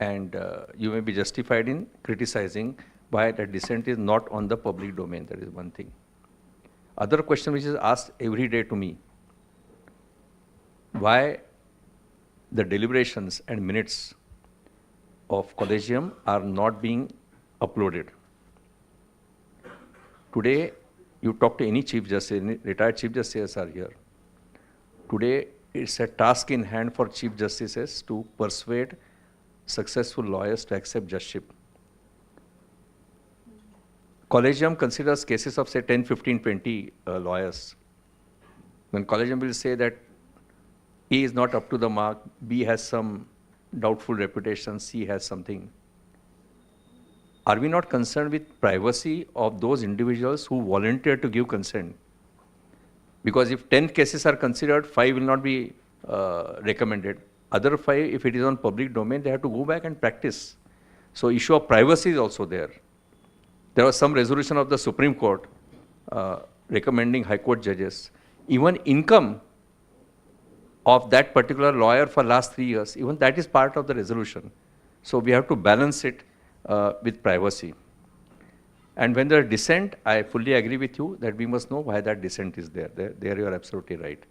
And you may be justified in criticizing why that dissent is not on the public domain. That is one thing. Other question which is asked every day to me: why the deliberations and minutes of collegium are not being uploaded. Today, you talk to any chief justice, any retired chief justices are here. Today, it's a task in hand for chief justices to persuade successful lawyers to accept judgeship. Collegium considers cases of say 10, 15, 20 lawyers. When collegium will say that A is not up to the mark, B has some doubtful reputation, C has something. Are we not concerned with privacy of those individuals who volunteer to give consent? Because if 10 cases are considered, 5 will not be recommended. Other 5, if it is on public domain, they have to go back and practice. So issue of privacy is also there. There was some resolution of the Supreme Court recommending High Court judges. Even income of that particular lawyer for last 3 years, even that is part of the resolution. So we have to balance it with privacy. And when there is dissent, I fully agree with you that we must know why that dissent is there. There you are absolutely right.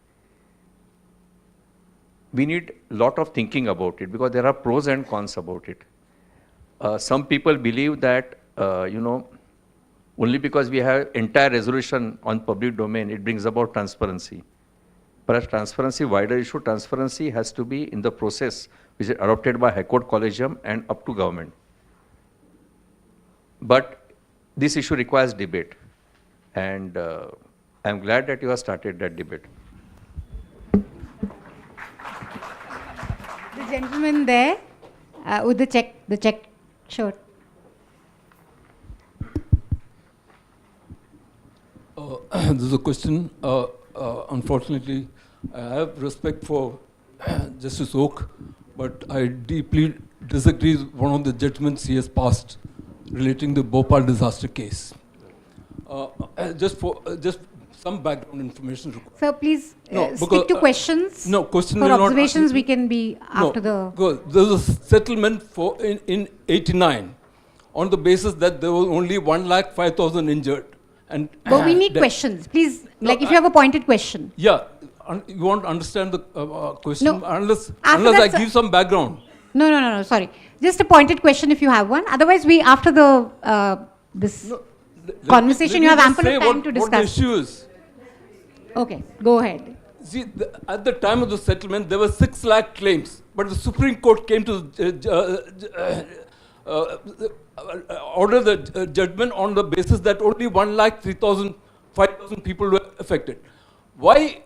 We need a lot of thinking about it because there are pros and cons about it. Some people believe that, only because we have entire resolution on public domain, it brings about transparency. Perhaps transparency, wider issue, transparency has to be in the process which is adopted by High Court Collegium and up to government. But this issue requires debate, and I'm glad that you have started that debate.
The gentleman there with the check shirt.
This is a question. Unfortunately, I have respect for Justice Oak, but I deeply disagree with one of the judgments he has passed relating the Bhopal disaster case. Just some background information.
Sir, please
No,
stick
because,
to questions.
No, question
For
will not-
observations, we can be after
There was a settlement in 89 on the basis that there was only 1,05,000 injured. And
But we need questions. Please,
No,
if you have a pointed question.
Yeah, you want to understand the question
No.
unless
After
I
that, sir-
give some background.
No, sorry. Just a pointed question if you have one. Otherwise, after this conversation, you have ample of time to
What the
discuss.
issue is.
Okay, go ahead.
See, at the time of the settlement, there were 6 lakh claims, but the Supreme Court came to order the judgment on the basis that only 1,03,000, 5,000 people were affected. Why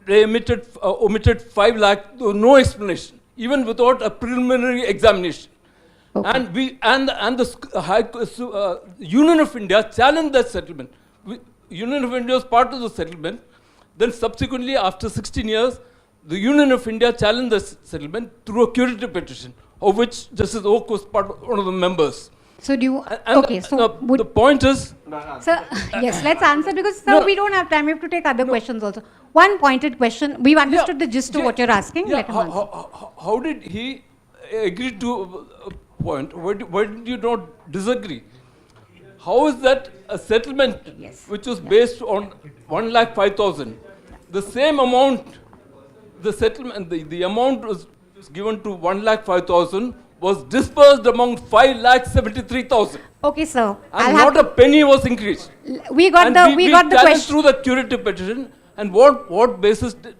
they omitted 5 lakh? There was no explanation, even without a preliminary examination.
Okay.
And the Union of India challenged that settlement. Union of India was part of the settlement. Then subsequently, after 16 years, the Union of India challenged the settlement through a curative petition, of which Justice Oak was one of the members.
So do you?
And
Okay, so
the point is,
sir, yes, let's answer because sir, we don't have time. We have to take other questions also. One pointed question. We've understood the gist of what you're asking.
Yeah,
Let him answer.
how did he agree to a point? Why did you not disagree? How is that a settlement which was based on 1,05,000? The same amount, the settlement, the amount was given to 1,05,000 was dispersed among 5,73,000.
Okay, sir.
And not a penny was increased.
We got
And
the
challenged
question.
through the curative petition. And what basis did,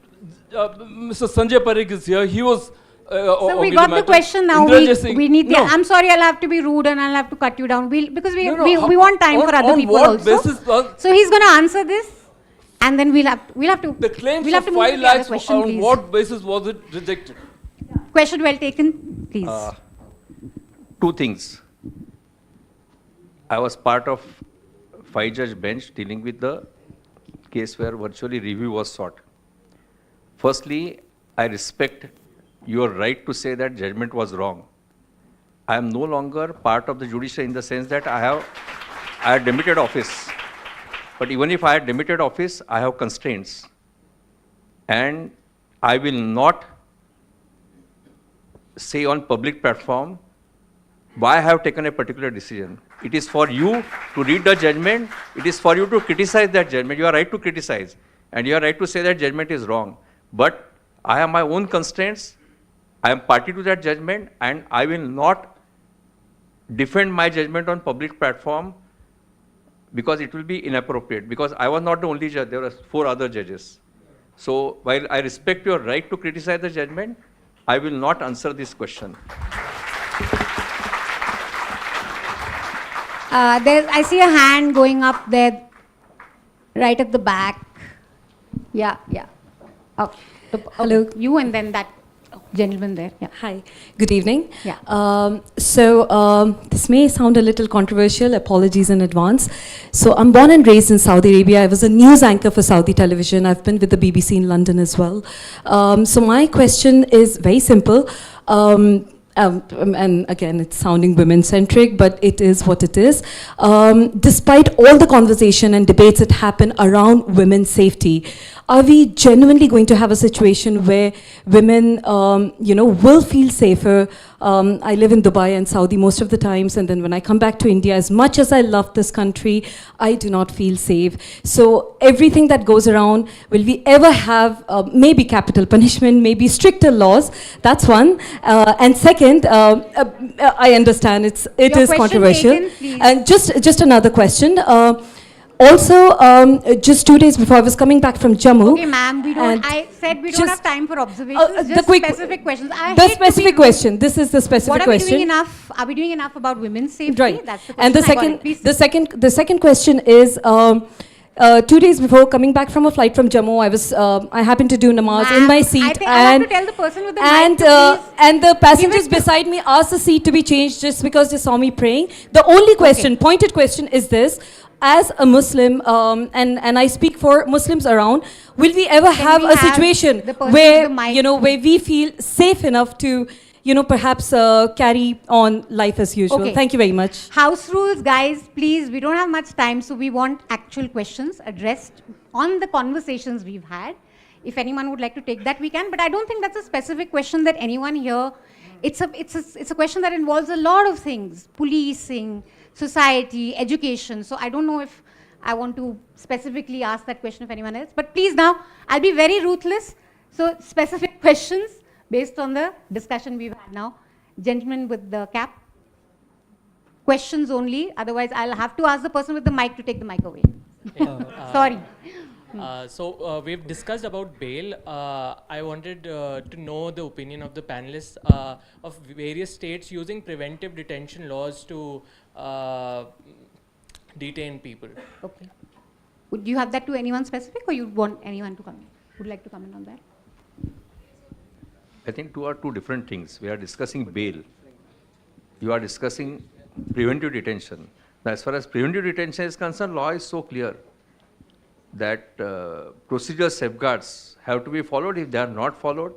Mr. Sanjay Parikh is here. He was.
So we got the question now. We need the.
No.
I'm sorry, I'll have to be rude and I'll have to cut you down. Because we
No,
want time for other
on
people
what
also.
basis
So he's going to answer this, and then we'll have to.
the claims
we'll have
of
to move
5
to the other
lakhs,
question,
on
please.
what basis was it rejected?
Question well taken, please.
2 things. I was part of 5-judge bench dealing with the case where virtually review was sought. Firstly, I respect your right to say that judgment was wrong. I am no longer part of the judiciary in the sense that I had demitted office. But even if I had demitted office, I have constraints. And I will not say on public platform why I have taken a particular decision. It is for you to read the judgment. It is for you to criticize that judgment. You are right to criticize. And you are right to say that judgment is wrong. But I have my own constraints. I am party to that judgment, and I will not defend my judgment on public platform because it will be inappropriate. Because I was not the only judge, there were 4 other judges. So while I respect your right to criticize the judgment, I will not answer this question.
I see a hand going up there, right at the back. Yeah. Oh, hello. You and then that gentleman there. Yeah.
Hi, good evening.
Yeah.
This may sound a little controversial, apologies in advance. So I'm born and raised in Saudi Arabia. I was a news anchor for Saudi television. I've been with the BBC in London as well. So my question is very simple. And again, it's sounding women-centric, but it is what it is. Despite all the conversation and debates that happen around women's safety, are we genuinely going to have a situation where women, will feel safer? I live in Dubai and Saudi most of the times, and then when I come back to India, as much as I love this country, I do not feel safe. So everything that goes around, will we ever have maybe capital punishment, maybe stricter laws? That's one. And second, I understand it
Your
is
question
controversial.
taken, please.
And just another question. Also, just 2 days before I was coming back from Jammu.
Okay, ma'am, I said we don't have time for observations, just specific questions.
The specific question. This is the specific question.
Are we doing enough about women's safety?
Right.
That's the question.
And the second question is, 2 days before coming back from a flight from Jammu, I happened to do namaz in my seat,
I think I have to tell the person with the mic to please
and the passengers
give it to-
beside me asked the seat to be changed just because they saw me praying. The only question, pointed question, is this: as a Muslim, and I speak for Muslims around, will we ever have
we
a
have
situation
the person
where
with the mic,
where we feel safe enough to perhaps carry on life as usual?
Okay.
Thank you very much.
House rules, guys, please. We don't have much time, so we want actual questions addressed on the conversations we've had. If anyone would like to take that, we can. But I don't think that's a specific question that anyone here. It's a question that involves a lot of things: policing, society, education. So I don't know if I want to specifically ask that question of anyone else. But please, now I'll be very ruthless. So specific questions based on the discussion we've had now. Gentleman with the cap. Questions only. Otherwise, I'll have to ask the person with the mic to take the mic away. Sorry.
We've discussed about bail. I wanted to know the opinion of the panelists of various states using preventive detention laws to detain people.
Okay. Would you have that to anyone specific, or you want anyone to comment? Would like to comment on that?
I think two different things. We are discussing bail. You are discussing preventive detention. Now, as far as preventive detention is concerned, law is so clear that procedural safeguards have to be followed. If they are not followed,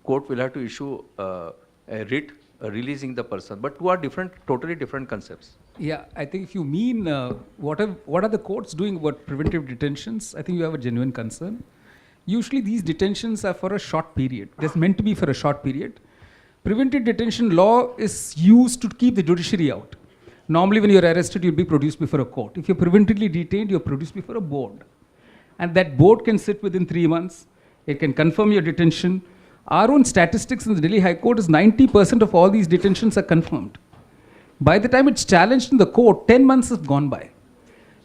court will have to issue a writ releasing the person. But two are different, totally different concepts.
Yeah, I think if you mean what are the courts doing about preventive detentions, I think you have a genuine concern. Usually these detentions are for a short period. They're meant to be for a short period. Preventive detention law is used to keep the judiciary out. Normally when you're arrested, you'll be produced before a court. If you're preventively detained, you're produced before a board. And that board can sit within 3 months. It can confirm your detention. Our own statistics in the Delhi High Court is 90% of all these detentions are confirmed. By the time it's challenged in the court, 10 months have gone by.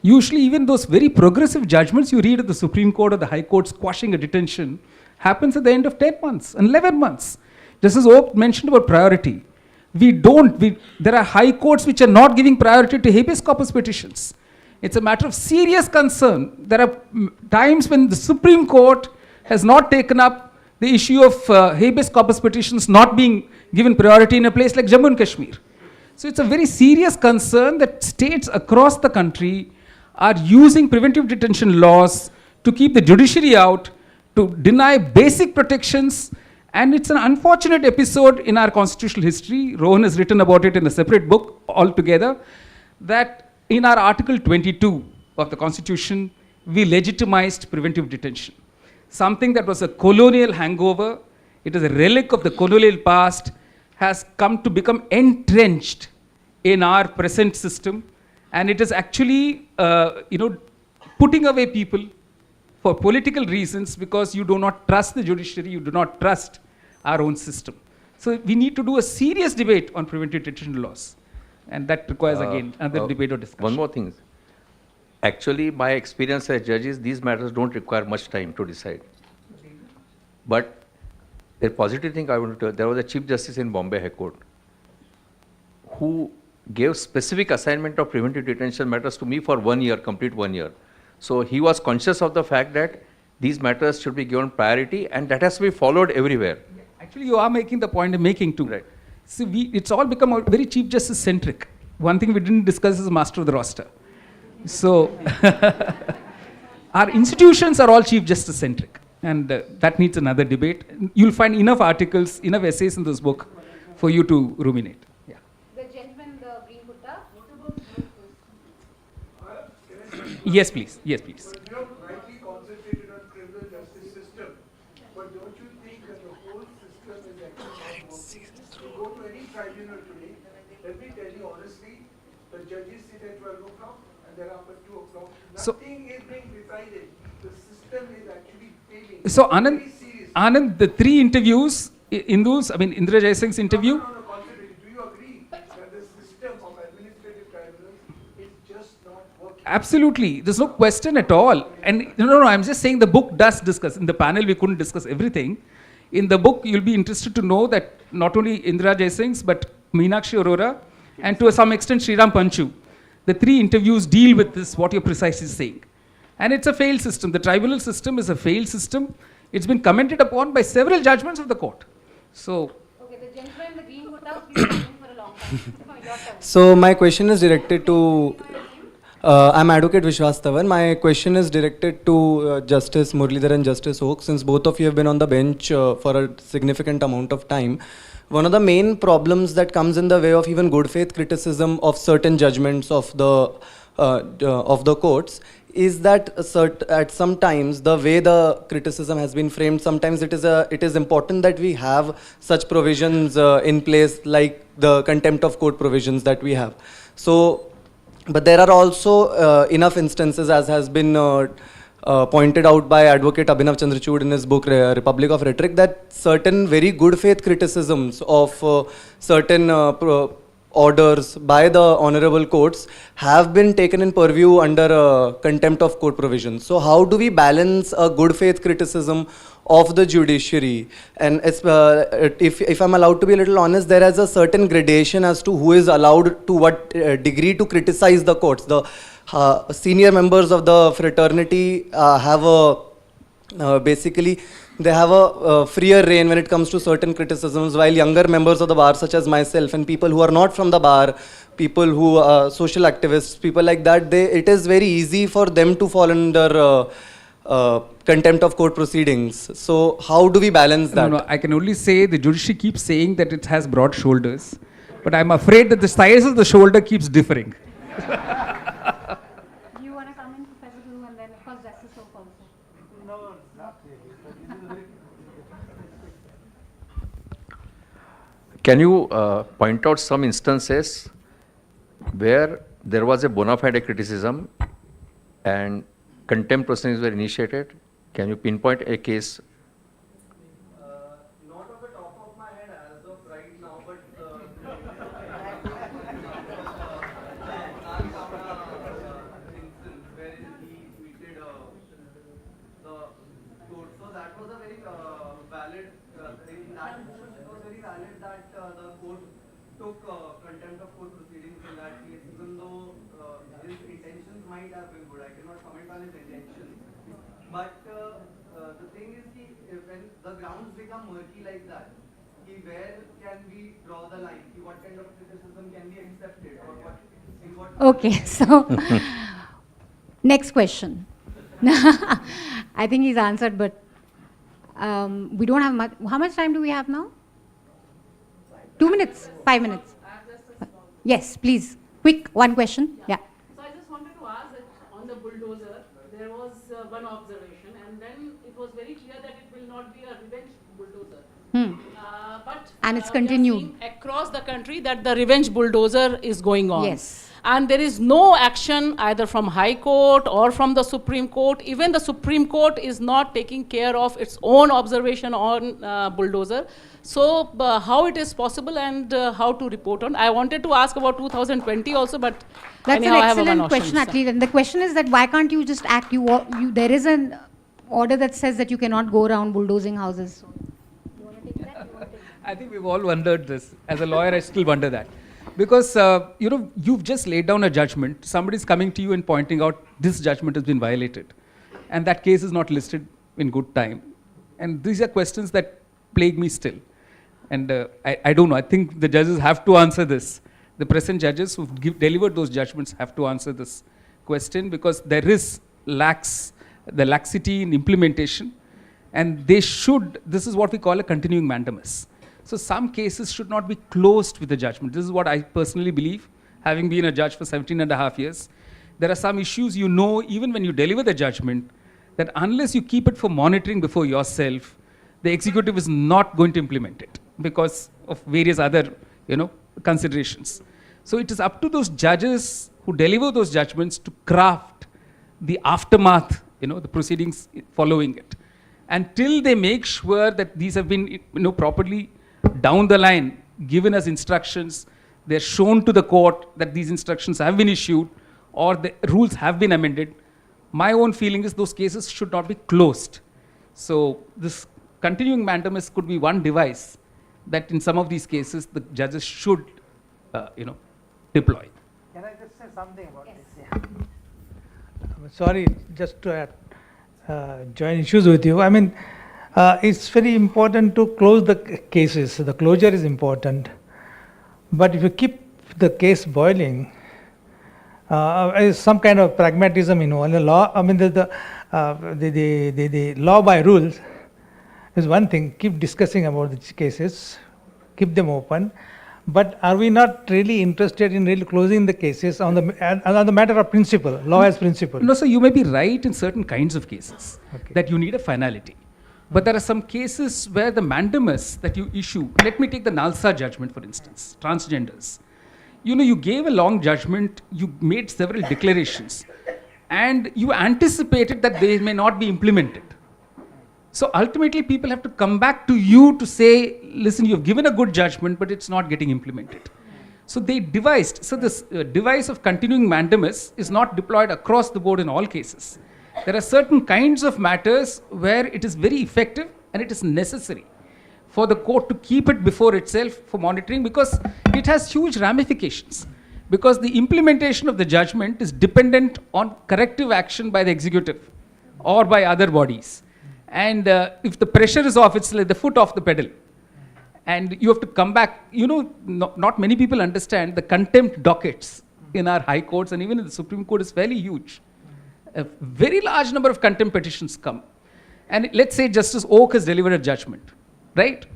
Usually even those very progressive judgments you read at the Supreme Court or the High Court squashing a detention happens at the end of 10 months and 11 months. Just as Oak mentioned about priority. There are high courts which are not giving priority to habeas corpus petitions. It's a matter of serious concern. There are times when the Supreme Court has not taken up the issue of habeas corpus petitions not being given priority in a place like Jammu and Kashmir. So it's a very serious concern that states across the country are using preventive detention laws to keep the judiciary out, to deny basic protections. And it's an unfortunate episode in our constitutional history. Rohan has written about it in a separate book altogether, that in our Article 22 of the Constitution, we legitimized preventive detention. Something that was a colonial hangover, it is a relic of the colonial past, has come to become entrenched in our present system. And it is actually, putting away people for political reasons because you do not trust the judiciary, you do not trust our own system. So we need to do a serious debate on preventive detention laws. And that requires, again, another debate or discussion.
One more thing. Actually, my experience as judges, these matters don't require much time to decide. But the positive thing I want to tell, there was a Chief Justice in Bombay High Court who gave specific assignment of preventive detention matters to me for 1 year, complete 1 year. So he was conscious of the fact that these matters should be given priority, and that has to be followed everywhere.
Actually, you are making the point I'm making too.
Right.
See, it's all become very Chief Justice centric. One thing we didn't discuss is master of the roster. So our institutions are all Chief Justice centric, and that needs another debate. You'll find enough articles, enough essays in this book for you to ruminate. Yeah.
The gentleman in the green kurta.
Yes, please. Yes, please.
You have rightly concentrated on criminal justice system, but don't you think that the whole system is actually not working? You go to any tribunal today, let me tell you honestly, the judges sit at 12 o'clock and they're up at 2 o'clock.
So-
Nothing is being decided. The system is actually failing.
So
Very serious.
Anand, the 3 interviews, Indra Jaisingh's interview,
No, concentrated. Do you agree that the system of administrative tribunals is just not working?
absolutely, there's no question at all. And no, I'm just saying the book does discuss. In the panel, we couldn't discuss everything. In the book, you'll be interested to know that not only Indira Jaisingh's, but Meenakshi Arora, and to some extent Sriram Panchu, the 3 interviews deal with this, what you're precisely saying. And it's a failed system. The tribunal system is a failed system. It's been commented upon by several judgments of the court. So,
Okay, the gentleman in the green kurta, please come in for a long time. Your turn.
So my question is directed to, I'm Advocate Vishwas Tavan. My question is directed to Justice Muralidhar and Justice Oak, since both of you have been on the bench for a significant amount of time. One of the main problems that comes in the way of even good faith criticism of certain judgments of the courts is that at some times the way the criticism has been framed, sometimes it is important that we have such provisions in place, like the contempt of court provisions that we have. So, but there are also enough instances, as has been pointed out by Advocate Abhinav Chandrachud in his book Republic of Rhetoric, that certain very good faith criticisms of certain orders by the honorable courts have been taken in purview under contempt of court provisions. So how do we balance a good faith criticism of the judiciary? And if I'm allowed to be a little honest, there is a certain gradation as to who is allowed to what degree to criticize the courts. The senior members of the fraternity basically they have a freer reign when it comes to certain criticisms, while younger members of the bar, such as myself and people who are not from the bar, people who are social activists, people like that, it is very easy for them to fall under contempt of court proceedings. So how do we balance that?
no, I can only say the judiciary keeps saying that it has broad shoulders, but I'm afraid that the size of the shoulder keeps differing.
Do you want to come in, Professor Guru, and then of course Justice Oak also?
No, not really.
Can you point out some instances where there was a bona fide criticism and contempt proceedings were initiated? Can you pinpoint a case?
Not off the top of my head as of right now, but instance where he tweeted the court. So that was a very valid, in that instance it was very valid that the court took contempt of court proceedings in that case, even though his intentions might have been good. I cannot comment on his intentions. But the thing is, when the grounds become murky like that, where can we draw the line? What kind of criticism can be accepted? Or what, in what
Okay, so next question. I think he's answered, but we don't have much. How much time do we have now? 2 minutes? 5 minutes? Yes, please. Quick, one question. Yeah.
So I just wanted to ask that on the bulldozer, there was one observation, and then it was very clear that it will not be a revenge bulldozer. But
And it's
we are
continued.
seeing across the country that the revenge bulldozer is going on.
Yes.
and there is no action either from High Court or from the Supreme Court. Even the Supreme Court is not taking care of its own observation on bulldozer. So how it is possible and how to report on? I wanted to ask about 2020 also, but
that's
anyhow,
an
I have one
excellent question, Atlee. And the question is that why can't you just act? There is an order that says that you cannot go around bulldozing houses.
I think we've all wondered this. As a lawyer, I still wonder that. Because, you've just laid down a judgment. Somebody's coming to you and pointing out this judgment has been violated. And that case is not listed in good time. And these are questions that plague me still. And I don't know. I think the judges have to answer this. The present judges who've delivered those judgments have to answer this question, because there is the laxity in implementation. And they should, this is what we call a continuing mandamus. So some cases should not be closed with the judgment. This is what I personally believe, having been a judge for 17.5 years. There are some issues even when you deliver the judgment, that unless you keep it for monitoring before yourself, the executive is not going to implement it because of various other, considerations. So it is up to those judges who deliver those judgments to craft the aftermath, the proceedings following it. Until they make sure that these have been, properly down the line given as instructions, they're shown to the court that these instructions have been issued or the rules have been amended, my own feeling is those cases should not be closed. So this continuing mandamus could be one device that in some of these cases the judges should, deploy.
Can I just say something about this? Yeah. Sorry, just to join issues with you. I mean, it's very important to close the cases. The closure is important. But if you keep the case boiling, is some kind of pragmatism involved. The law, the law by rules is one thing. Keep discussing about the cases, keep them open. But are we not really interested in really closing the cases on the matter of principle, law as principle?
No, sir, you may be right in certain kinds of cases that you need a finality. But there are some cases where the mandamus that you issue, let me take the Nalsa judgment, for instance, transgenders. You gave a long judgment, you made several declarations, and you anticipated that they may not be implemented. So ultimately, people have to come back to you to say, listen, you've given a good judgment, but it's not getting implemented. So they devised, this device of continuing mandamus is not deployed across the board in all cases. There are certain kinds of matters where it is very effective and it is necessary for the court to keep it before itself for monitoring, because it has huge ramifications. Because the implementation of the judgment is dependent on corrective action by the executive or by other bodies. And if the pressure is off, it's like the foot off the pedal. And you have to come back. Not many people understand the contempt dockets in our high courts and even in the Supreme Court is fairly huge. A very large number of contempt petitions come. And let's say Justice Oak has delivered a judgment, right?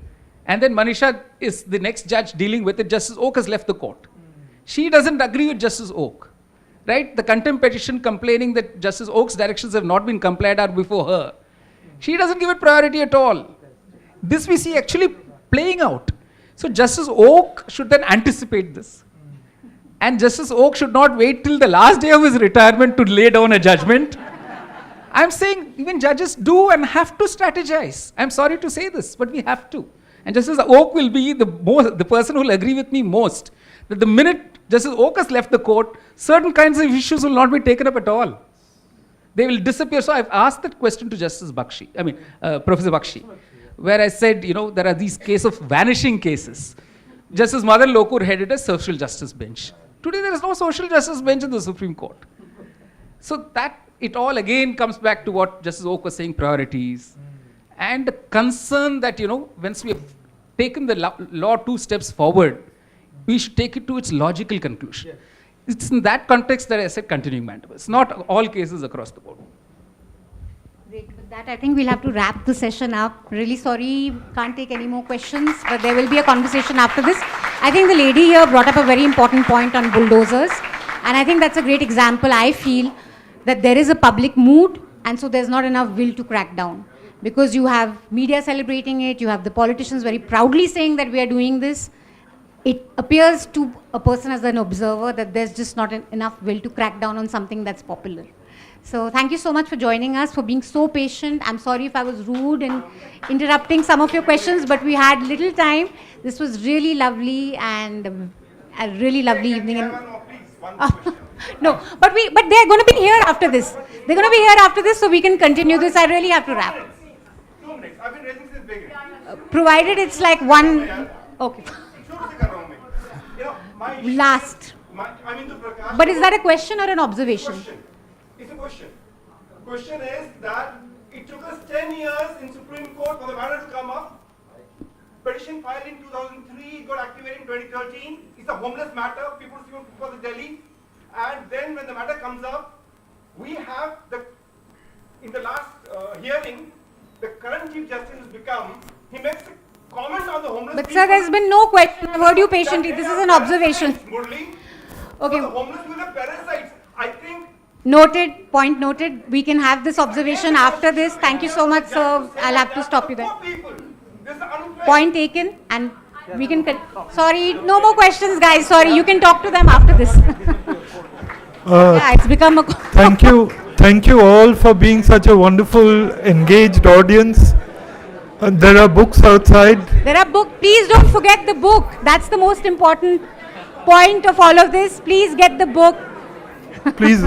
And then Manisha is the next judge dealing with it. Justice Oak has left the court. She doesn't agree with Justice Oak, right? The contempt petition complaining that Justice Oak's directions have not been complied are before her. She doesn't give it priority at all. This we see actually playing out. So Justice Oak should then anticipate this. And Justice Oak should not wait till the last day of his retirement to lay down a judgment. I'm saying even judges do and have to strategize. I'm sorry to say this, but we have to. And Justice Oak will be the person who will agree with me most, that the minute Justice Oak has left the court, certain kinds of issues will not be taken up at all. They will disappear. So I've asked that question to Professor Bakshi, where I said, there are these cases of vanishing cases. Justice Madan Lokur headed a social justice bench. Today there is no social justice bench in the Supreme Court. So that it all again comes back to what Justice Oak was saying, priorities. And the concern that, once we have taken the law 2 steps forward, we should take it to its logical conclusion. Yes. It's in that context that I said continuing mandamus, not all cases across the board.
Great. With that, I think we'll have to wrap the session up. Really sorry, can't take any more questions, but there will be a conversation after this. I think the lady here brought up a very important point on bulldozers, and I think that's a great example. I feel that there is a public mood, and so there's not enough will to crack down. Because you have media celebrating it, you have the politicians very proudly saying that we are doing this. it appears to a person as an observer that there's just not enough will to crack down on something that's popular. So thank you so much for joining us, for being so patient. I'm sorry if I was rude in interrupting some of your questions, but we had little time. This was really lovely and a really lovely evening. No, but they're going to be here after this. They're going to be here after this, so we can continue this. I really have to wrap.
2 minutes. I've been raising since beginning.
Provided it's like one. Okay. Last. But is that a question or an observation?
It's a question. Question is that it took us 10 years in Supreme Court for the matter to come up. Petition filed in 2003, got activated in 2013. It's a homeless matter. People see for the Delhi. And then when the matter comes up, we have in the last hearing, the current Chief Justice has become, he makes a comment on the homeless
But
people.
sir, there's been no question. I've heard you patiently. This is an observation.
Murali,
Okay.
the homeless people are parasites. I think.
Noted. Point noted. We can have this observation after this. Thank you so much, sir. I'll have to stop you there. Point taken, and we can. Sorry, no more questions, guys. Sorry, you can talk to them after this. Yeah, it's become a.
Thank you all for being such a wonderful, engaged audience. There are books outside.
There are books. Please don't forget the book. That's the most important point of all of this. Please get the book.
Please